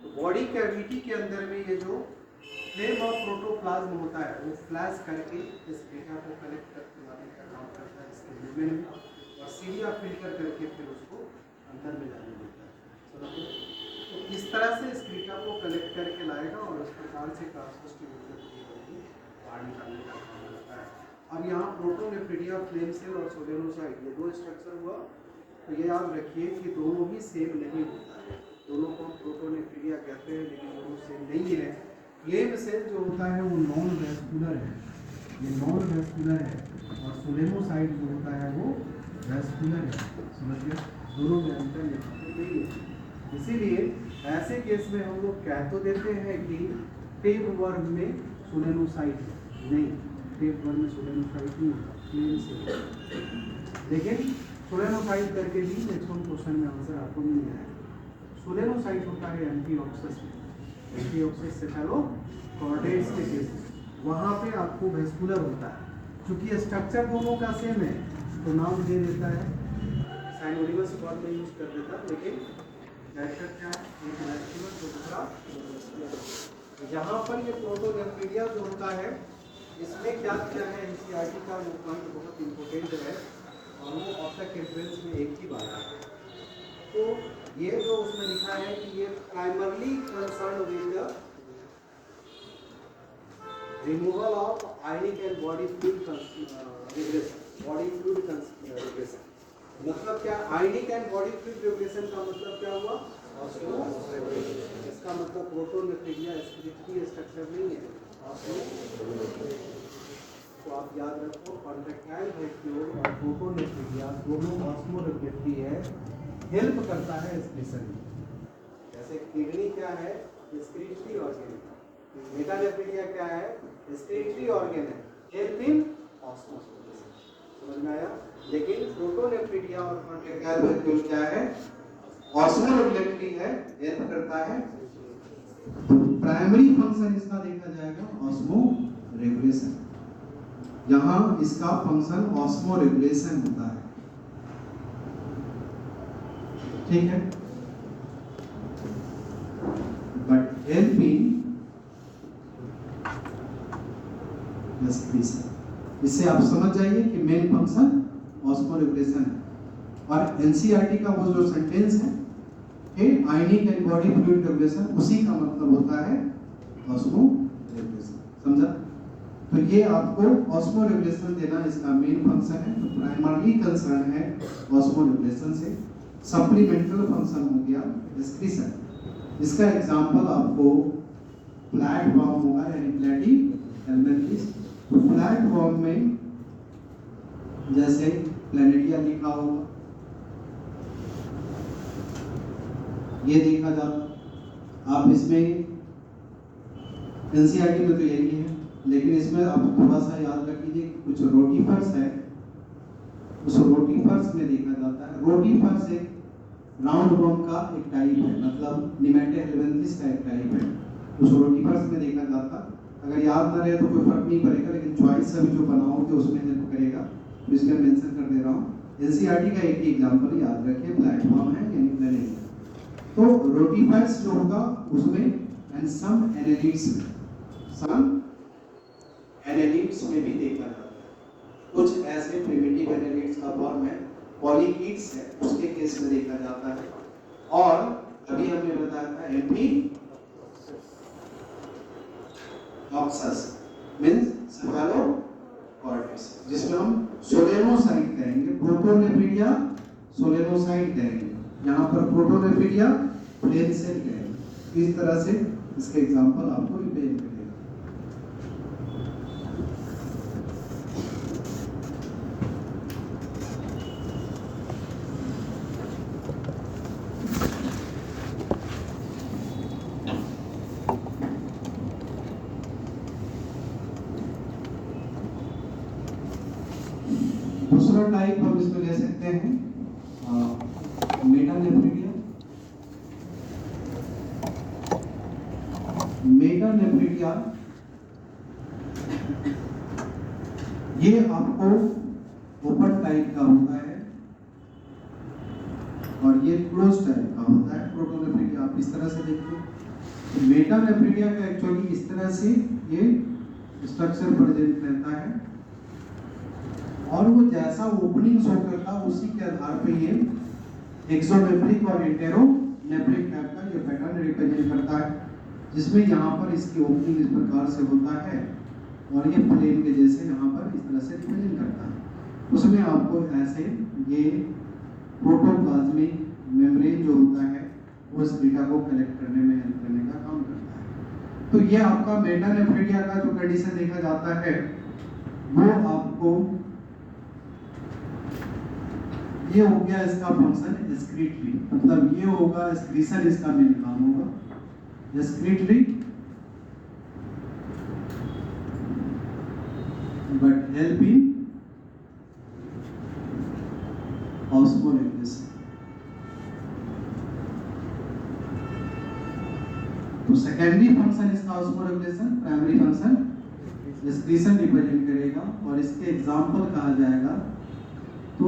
तो बॉडी कैविटी के अंदर में ये जो फ्लेम ऑफ प्रोटोप्लाज्म होता है वो फ्लैश करके इस डेटा को कलेक्ट करके लाने का काम करता है इसके मूवमेंट में, और सीलिया फिल्टर करके फिर उसको अंदर में जाने देता है। समझिए? तो इस तरह से इस डेटा को कलेक्ट करके लाएगा और इस प्रकार से ट्रांसपोर्ट बाहर निकालने का काम करता है। अब यहाँ प्रोटोनेफ्रीडिया, फ्लेम सेल और सोलेनोसाइट ये 2 स्ट्रक्चर हुआ। तो ये याद रखिए कि दोनों ही सेम नहीं होता है। दोनों को प्रोटोनेफ्रीडिया कहते हैं लेकिन दोनों सेम नहीं है। फ्लेम सेल जो होता है वो नॉन वैस्कुलर है, ये नॉन वैस्कुलर है, और सोलेनोसाइट जो होता है वो वैस्कुलर है। समझिए? दोनों में अंतर यहाँ पे नहीं है। इसीलिए ऐसे केस में हम लोग कह तो देते हैं कि टेप वर्म में सोलेनोसाइट नहीं, टेप वर्म में सोलेनोसाइट नहीं होता, फ्लेम सेल। लेकिन सोलेनोसाइट करके भी नेक्स्ट क्वेश्चन में आंसर आपको मिल जाएगा। सोलेनोसाइट होता है एंटीऑक्सिस में, एंटीऑक्सिस सेफेलोकॉर्डेट्स के केस में, वहाँ पे आपको वेस्कुलर होता है। क्योंकि स्ट्रक्चर दोनों का सेम है तो नाम दे देता है, साइनोनिमस फॉर्म में यूज कर देता है, लेकिन कैरेक्टर क्या है, एक इलेक्ट्रिकल तो दूसरा। यहाँ पर ये प्रोटोनेफ्रीडिया जो होता है इसमें क्या किया है, एनसीईआरटी का वो पॉइंट बहुत इम्पोर्टेंट है और वो ऑप्टिक इन्फ्लुएंस में एक ही बात है। तो ये जो उसमें लिखा है कि ये primarily concern with the removal of ionic and body fluid regression, body fluid regression. मतलब क्या, आयनिक एंड बॉडी फ्लूइड रिग्रेशन का मतलब क्या हुआ, इसका मतलब प्रोटोनेफ्रीडिया एक्सक्रीटरी स्ट्रक्चर नहीं है। तो आप याद रखो कॉन्ट्रैक्टाइल वैक्यूल और प्रोटोनेफ्रीडिया दोनों ऑस्मोरेफ्लेक्टिव है, हेल्प करता है एक्सक्रीशन में। जैसे किडनी क्या है, एक्सक्रीटरी ऑर्गन है, मेटानेफ्रीडिया क्या है, एक्सक्रीटरी ऑर्गन है, हेल्प इन ऑस्मोसिस। समझ में आया? लेकिन प्रोटोनेफ्रीडिया और कॉन्ट्रैक्टाइल वैक्यूल क्या है, ऑस्मोरेफ्लेक्टिव है, हेल्प करता है। प्राइमरी फंक्शन इसका देखा जाएगा ऑस्मो रेगुलेशन, यहाँ इसका फंक्शन ऑस्मो रेगुलेशन होता है, ठीक है। बट हेल्पिंग एक्सक्रीशन, इससे आप समझ जाइए कि मेन फंक्शन ऑस्मो रेगुलेशन है। और एनसीईआरटी का वो जो सेंटेंस है कि आयनिक एंड बॉडी फ्लूइड रेगुलेशन, उसी का मतलब होता है ऑस्मो रेगुलेशन। समझा? तो ये आपको ऑस्मो रेगुलेशन देना इसका मेन फंक्शन है। तो प्राइमरली कंसर्न है ऑस्मो रेगुलेशन से। सप्लीमेंटल फंक्शन हो गया एक्सक्रीशन। इसका एग्जांपल आपको प्लेटफॉर्म होगा, यानी प्लेटी हेलमिंथेस। तो प्लेटफॉर्म में जैसे प्लेनेडिया लिखा होगा, ये देखा जाता। आप इसमें एनसीईआरटी में तो यही है, लेकिन इसमें आप थोड़ा सा याद रख लीजिए कुछ रोटीफर्स है, उस रोटीफर्स में देखा जाता है। रोटीफर्स एक राउंड वर्म का एक टाइप है, मतलब निमेटे हेलमिंथेस का एक टाइप है, उस रोटीफर्स में देखा जाता। अगर याद ना रहे तो कोई फर्क नहीं पड़ेगा, लेकिन चॉइस अभी जो बनाओगे उसमें हेल्प करेगा, तो इसलिए मेंशन कर दे रहा हूँ। एनसीईआरटी का एक ही एग्जांपल याद रखिए, प्लेटफॉर्म है यानी प्लेनेडिया। तो रोटीफर्स जो होगा उसमें एंड सम एनालिट्स में भी देखा जाता है। कुछ ऐसे प्रिमिटिव एनालिट्स का फॉर्म है, पॉलीकीट्स है, उसके केस में देखा जाता है। और अभी हमने बताया था एम्फीटॉक्सस मींस सेफेलोकॉर्टेक्स, जिसमें हम सोलेनोसाइट कहेंगे, प्रोटोनेफ्रीडिया सोलेनोसाइट कहेंगे, यहाँ पर प्रोटोनेफ्रीडिया प्लेन सेल कहेंगे। इस तरह से इसके एग्जांपल आपको रिप्रेजेंट करेंगे। दूसरा टाइप हम इसमें ले सकते हैं मेटानेफ्रीडिया। मेटानेफ्रीडिया ये आपको ओपन टाइप का होता है और ये क्लोज टाइप का होता है। प्रोटोनेफ्रीडिया आप इस तरह से देखिए। मेटानेफ्रीडिया का एक्चुअली इस तरह से ये स्ट्रक्चर प्रेजेंट रहता है और वो जैसा ओपनिंग शो करता है उसी के आधार पे ये एक्सोनेफ्रिक और इंटेरोनेफ्रिक टाइप का ये पैटर्न रिप्रेजेंट करता है, जिसमें यहाँ पर इसकी ओपनिंग इस प्रकार से होता है और ये प्लेन के जैसे यहाँ पर इस तरह से रिप्रेजेंट करता है। उसमें आपको ऐसे ये प्रोटोप्लाज्मिक मेम्ब्रेन जो होता है वो इस डेटा को कलेक्ट करने में हेल्प करने का काम करता है। तो ये आपका मेटानेफ्रीडिया का जो कंडीशन देखा जाता है वो आपको ये हो गया इसका फंक्शन एक्सक्रीटरी, मतलब ये होगा एक्सक्रीशन, इसका मेन काम होगा एक्सक्रीटरी बट हेल्पिंग ऑस्मोरेगुलेशन। तो सेकेंडरी फंक्शन इसका osmoregulation, primary function excretion represent करेगा और इसके एग्जांपल कहा जाएगा तो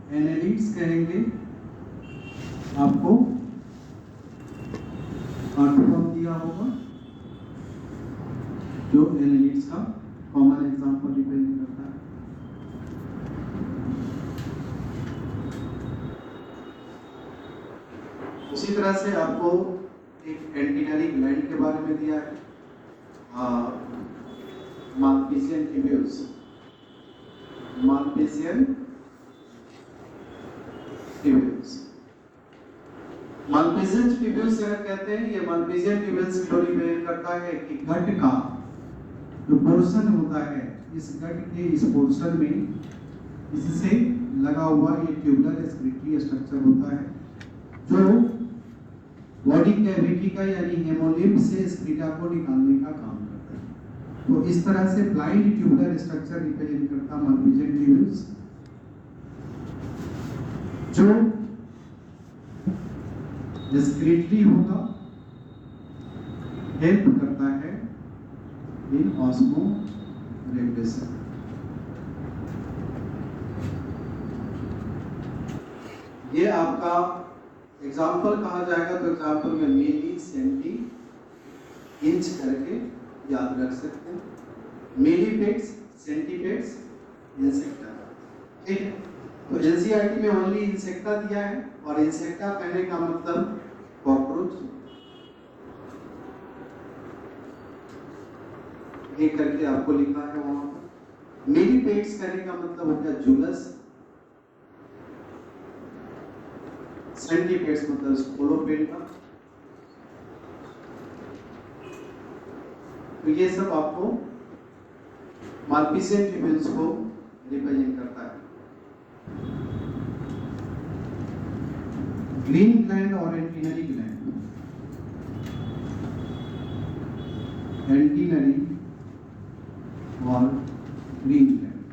एनालिट्स कहेंगे आपको फॉर्म दिया होगा जो एलिमेंट्स का कॉमन एग्जांपल रिप्रेजेंट करता है। उसी तरह से आपको एक एंटीनरी ग्लैंड के बारे में दिया है, Malpighian tubules. Malpighian tubules, Malpighian tubules अगर कहते हैं, ये मालपीजियन ट्यूब्यूल्स की रिप्रेजेंट करता है कि गट का जो पोर्शन होता है, इस गट के इस पोर्शन में इससे लगा हुआ ये ट्यूबुलर एक्सक्रीटरी स्ट्रक्चर होता है जो बॉडी कैविटी का यानी हेमोलिम्फ से एक्सक्रीटा को निकालने का काम करता है। तो इस तरह से ब्लाइंड ट्यूबुलर स्ट्रक्चर रिप्रेजेंट करता मालपीजियन ट्यूब्यूल्स, जो एक्सक्रीटरी होगा, हेल्प करता है इन ऑस्मोरेगुलेशन। ये आपका एग्जाम्पल कहा जाएगा तो एग्जाम्पल में मिली, सेंटी, इंच करके याद रख सकते हैं। मिलीपेट्स, सेंटीपेट्स, इंसेक्टा। ठीक है, तो एनसीईआरटी में ओनली इंसेक्टा दिया है, और इंसेक्टा कहने का मतलब कॉकरोच, ये करके आपको लिखा है वहां पर। मिलीपेट्स कहने का मतलब हो गया जूलस, सेंटीपेट्स मतलब स्कोलोपेट का। तो ये सब आपको मालपीजियन ट्यूब्यूल्स को रिप्रेजेंट करता है। ग्रीन ग्लैंड और एंटीनरी ग्लैंड। एंटीनरी और ग्रीन ग्लैंड,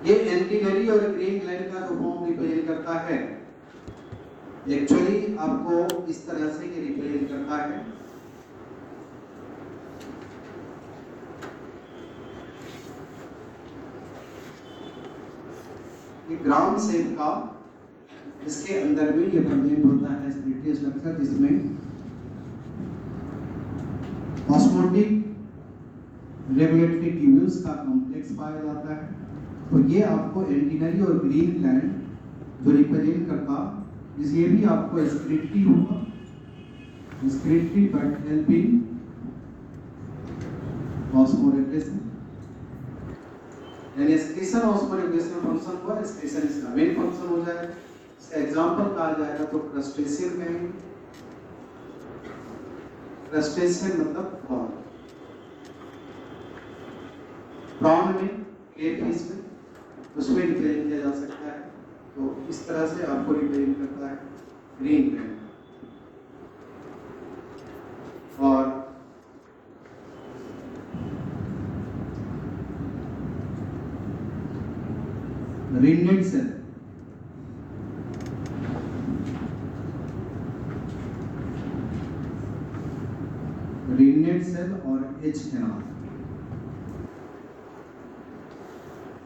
ये एंटीनरी और ग्रीन ग्लैंड का जो फॉर्म रिप्रेजेंट करता है, एक्चुअली आपको इस तरह से ये रिप्रेजेंट करता है। ये ग्राउंड शेप का, इसके अंदर में ये प्रेजेंट होता है एक्सक्रीटरी स्ट्रक्चर, जिसमें ऑस्मोटिक रेगुलेटरी ट्यूब्यूल्स का कॉम्प्लेक्स पाया जाता है। तो ये आपको एंटीनरी और ग्रीन ग्लैंड जो रिप्रेजेंट करता, ये भी आपको एक्सक्रीटरी होगा, एक्सक्रीटरी बट हेल्पिंग ऑस्मोरेगुलेशन। यानी एक्सक्रीशन ऑस्मोरेगुलेशन फंक्शन हुआ, एक्सक्रीशन इसका मेन फंक्शन हो जाएगा। इसका एग्जांपल कहा जाएगा तो क्रस्टेशियन में, क्रस्टेशियन मतलब प्रॉन, प्रॉन में, केफिश में, उसमें रिप्रेजेंट किया जा सकता है। तो इस तरह से आपको रिप्रेजेंट करता है ग्रीन ग्लैंड। और रिनेट सेल, रिनेट सेल और एच कैनाल।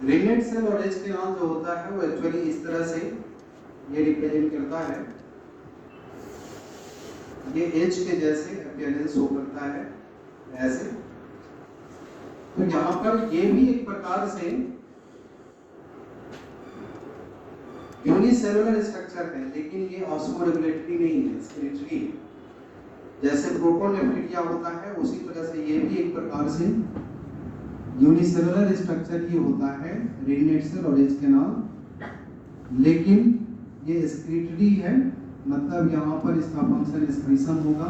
रिनेट सेल और एच कैनाल जो होता है वो एक्चुअली इस तरह से ये रिप्रेजेंट करता है, ये एच के जैसे अपीयरेंस शो करता है ऐसे। तो यहाँ पर ये भी एक प्रकार से यूनिसेलुलर स्ट्रक्चर है, लेकिन ये ऑस्मोरेगुलेटरी नहीं है, एक्सक्रीटरी है। जैसे प्रोटोनेफ्रिटिया होता है, उसी तरह से ये भी एक प्रकार से यूनिसेलुलर स्ट्रक्चर ही होता है, रिनेट सेल और एच कैनाल, लेकिन ये एक्सक्रीटरी है। मतलब यहाँ पर इसका फंक्शन एक्सक्रीशन होगा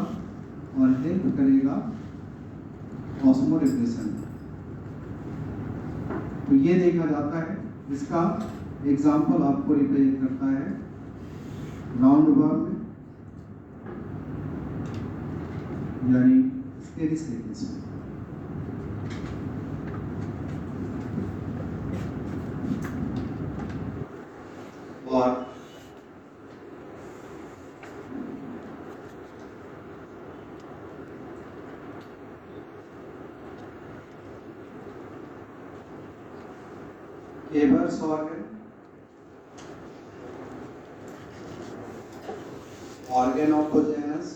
और हेल्प करेगा ऑस्मोरेगुलेशन। तो ये देखा जाता है, इसका एग्जाम्पल आपको रिप्रेजेंट करता है राउंड वर्म में, यानी स्केरिसेटिस में। और केबर्स ऑर्गन, ऑर्गन ऑफ वजाइनस,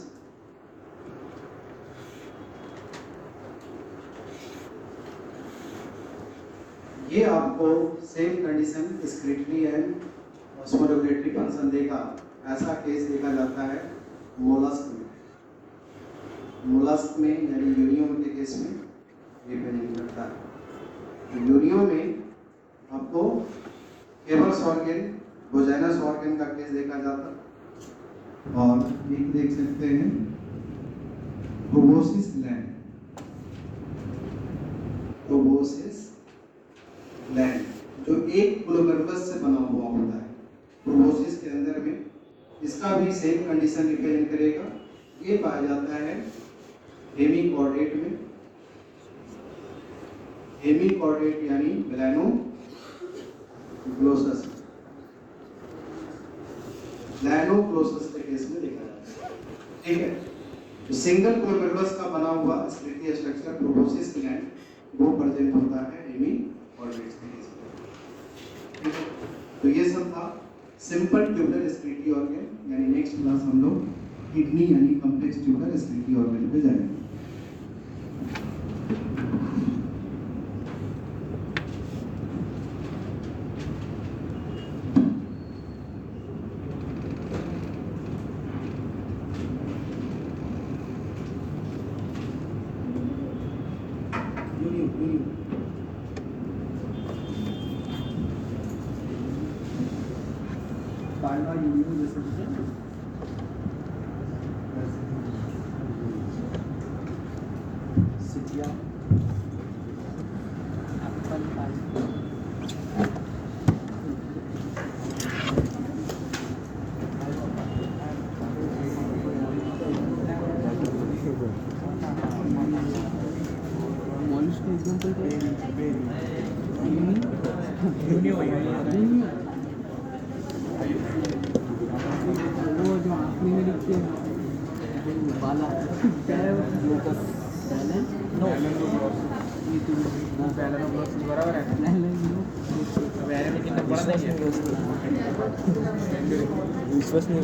ये आपको same condition excretory and osmolarity function देगा। ऐसा केस देखा जाता है मोलस्क में। मोलस्क में यानी यूनियम के केस में रिप्रेजेंट करता है। तो यूनियम में आपको केवल्स ऑर्गन, वजाइनस ऑर्गन का केस देखा जाता है। और एक देख सकते हैं प्रोबोसिस ग्लैंड, प्रोबोसिस ग्लैंड जो एक क्लोगर्बस से बना हुआ होता है। प्रोबोसिस के अंदर में इसका भी सेम कंडीशन रिप्रेजेंट करेगा। ये पाया जाता है हेमीकॉर्डेट में। हेमीकॉर्डेट यानी ग्लैनोग्लोसस, ग्लैनोग्लोसस के केस में देखा जाता है। ठीक है, तो सिंगल क्लोगर्बस का बना हुआ स्क्रीटरी स्ट्रक्चर प्रोबोसिस ग्लैंड वो प्रेजेंट होता है हेमीकॉर्डेट के केस में। ठीक है, तो ये सब था सिंपल ट्यूबुलर स्क्रीटरी ऑर्गन। यानी नेक्स्ट क्लास हम लोग किडनी यानी कॉम्प्लेक्स ट्यूबुलर स्क्रीटरी ऑर्गन पे जाएंगे। विश्वसनीय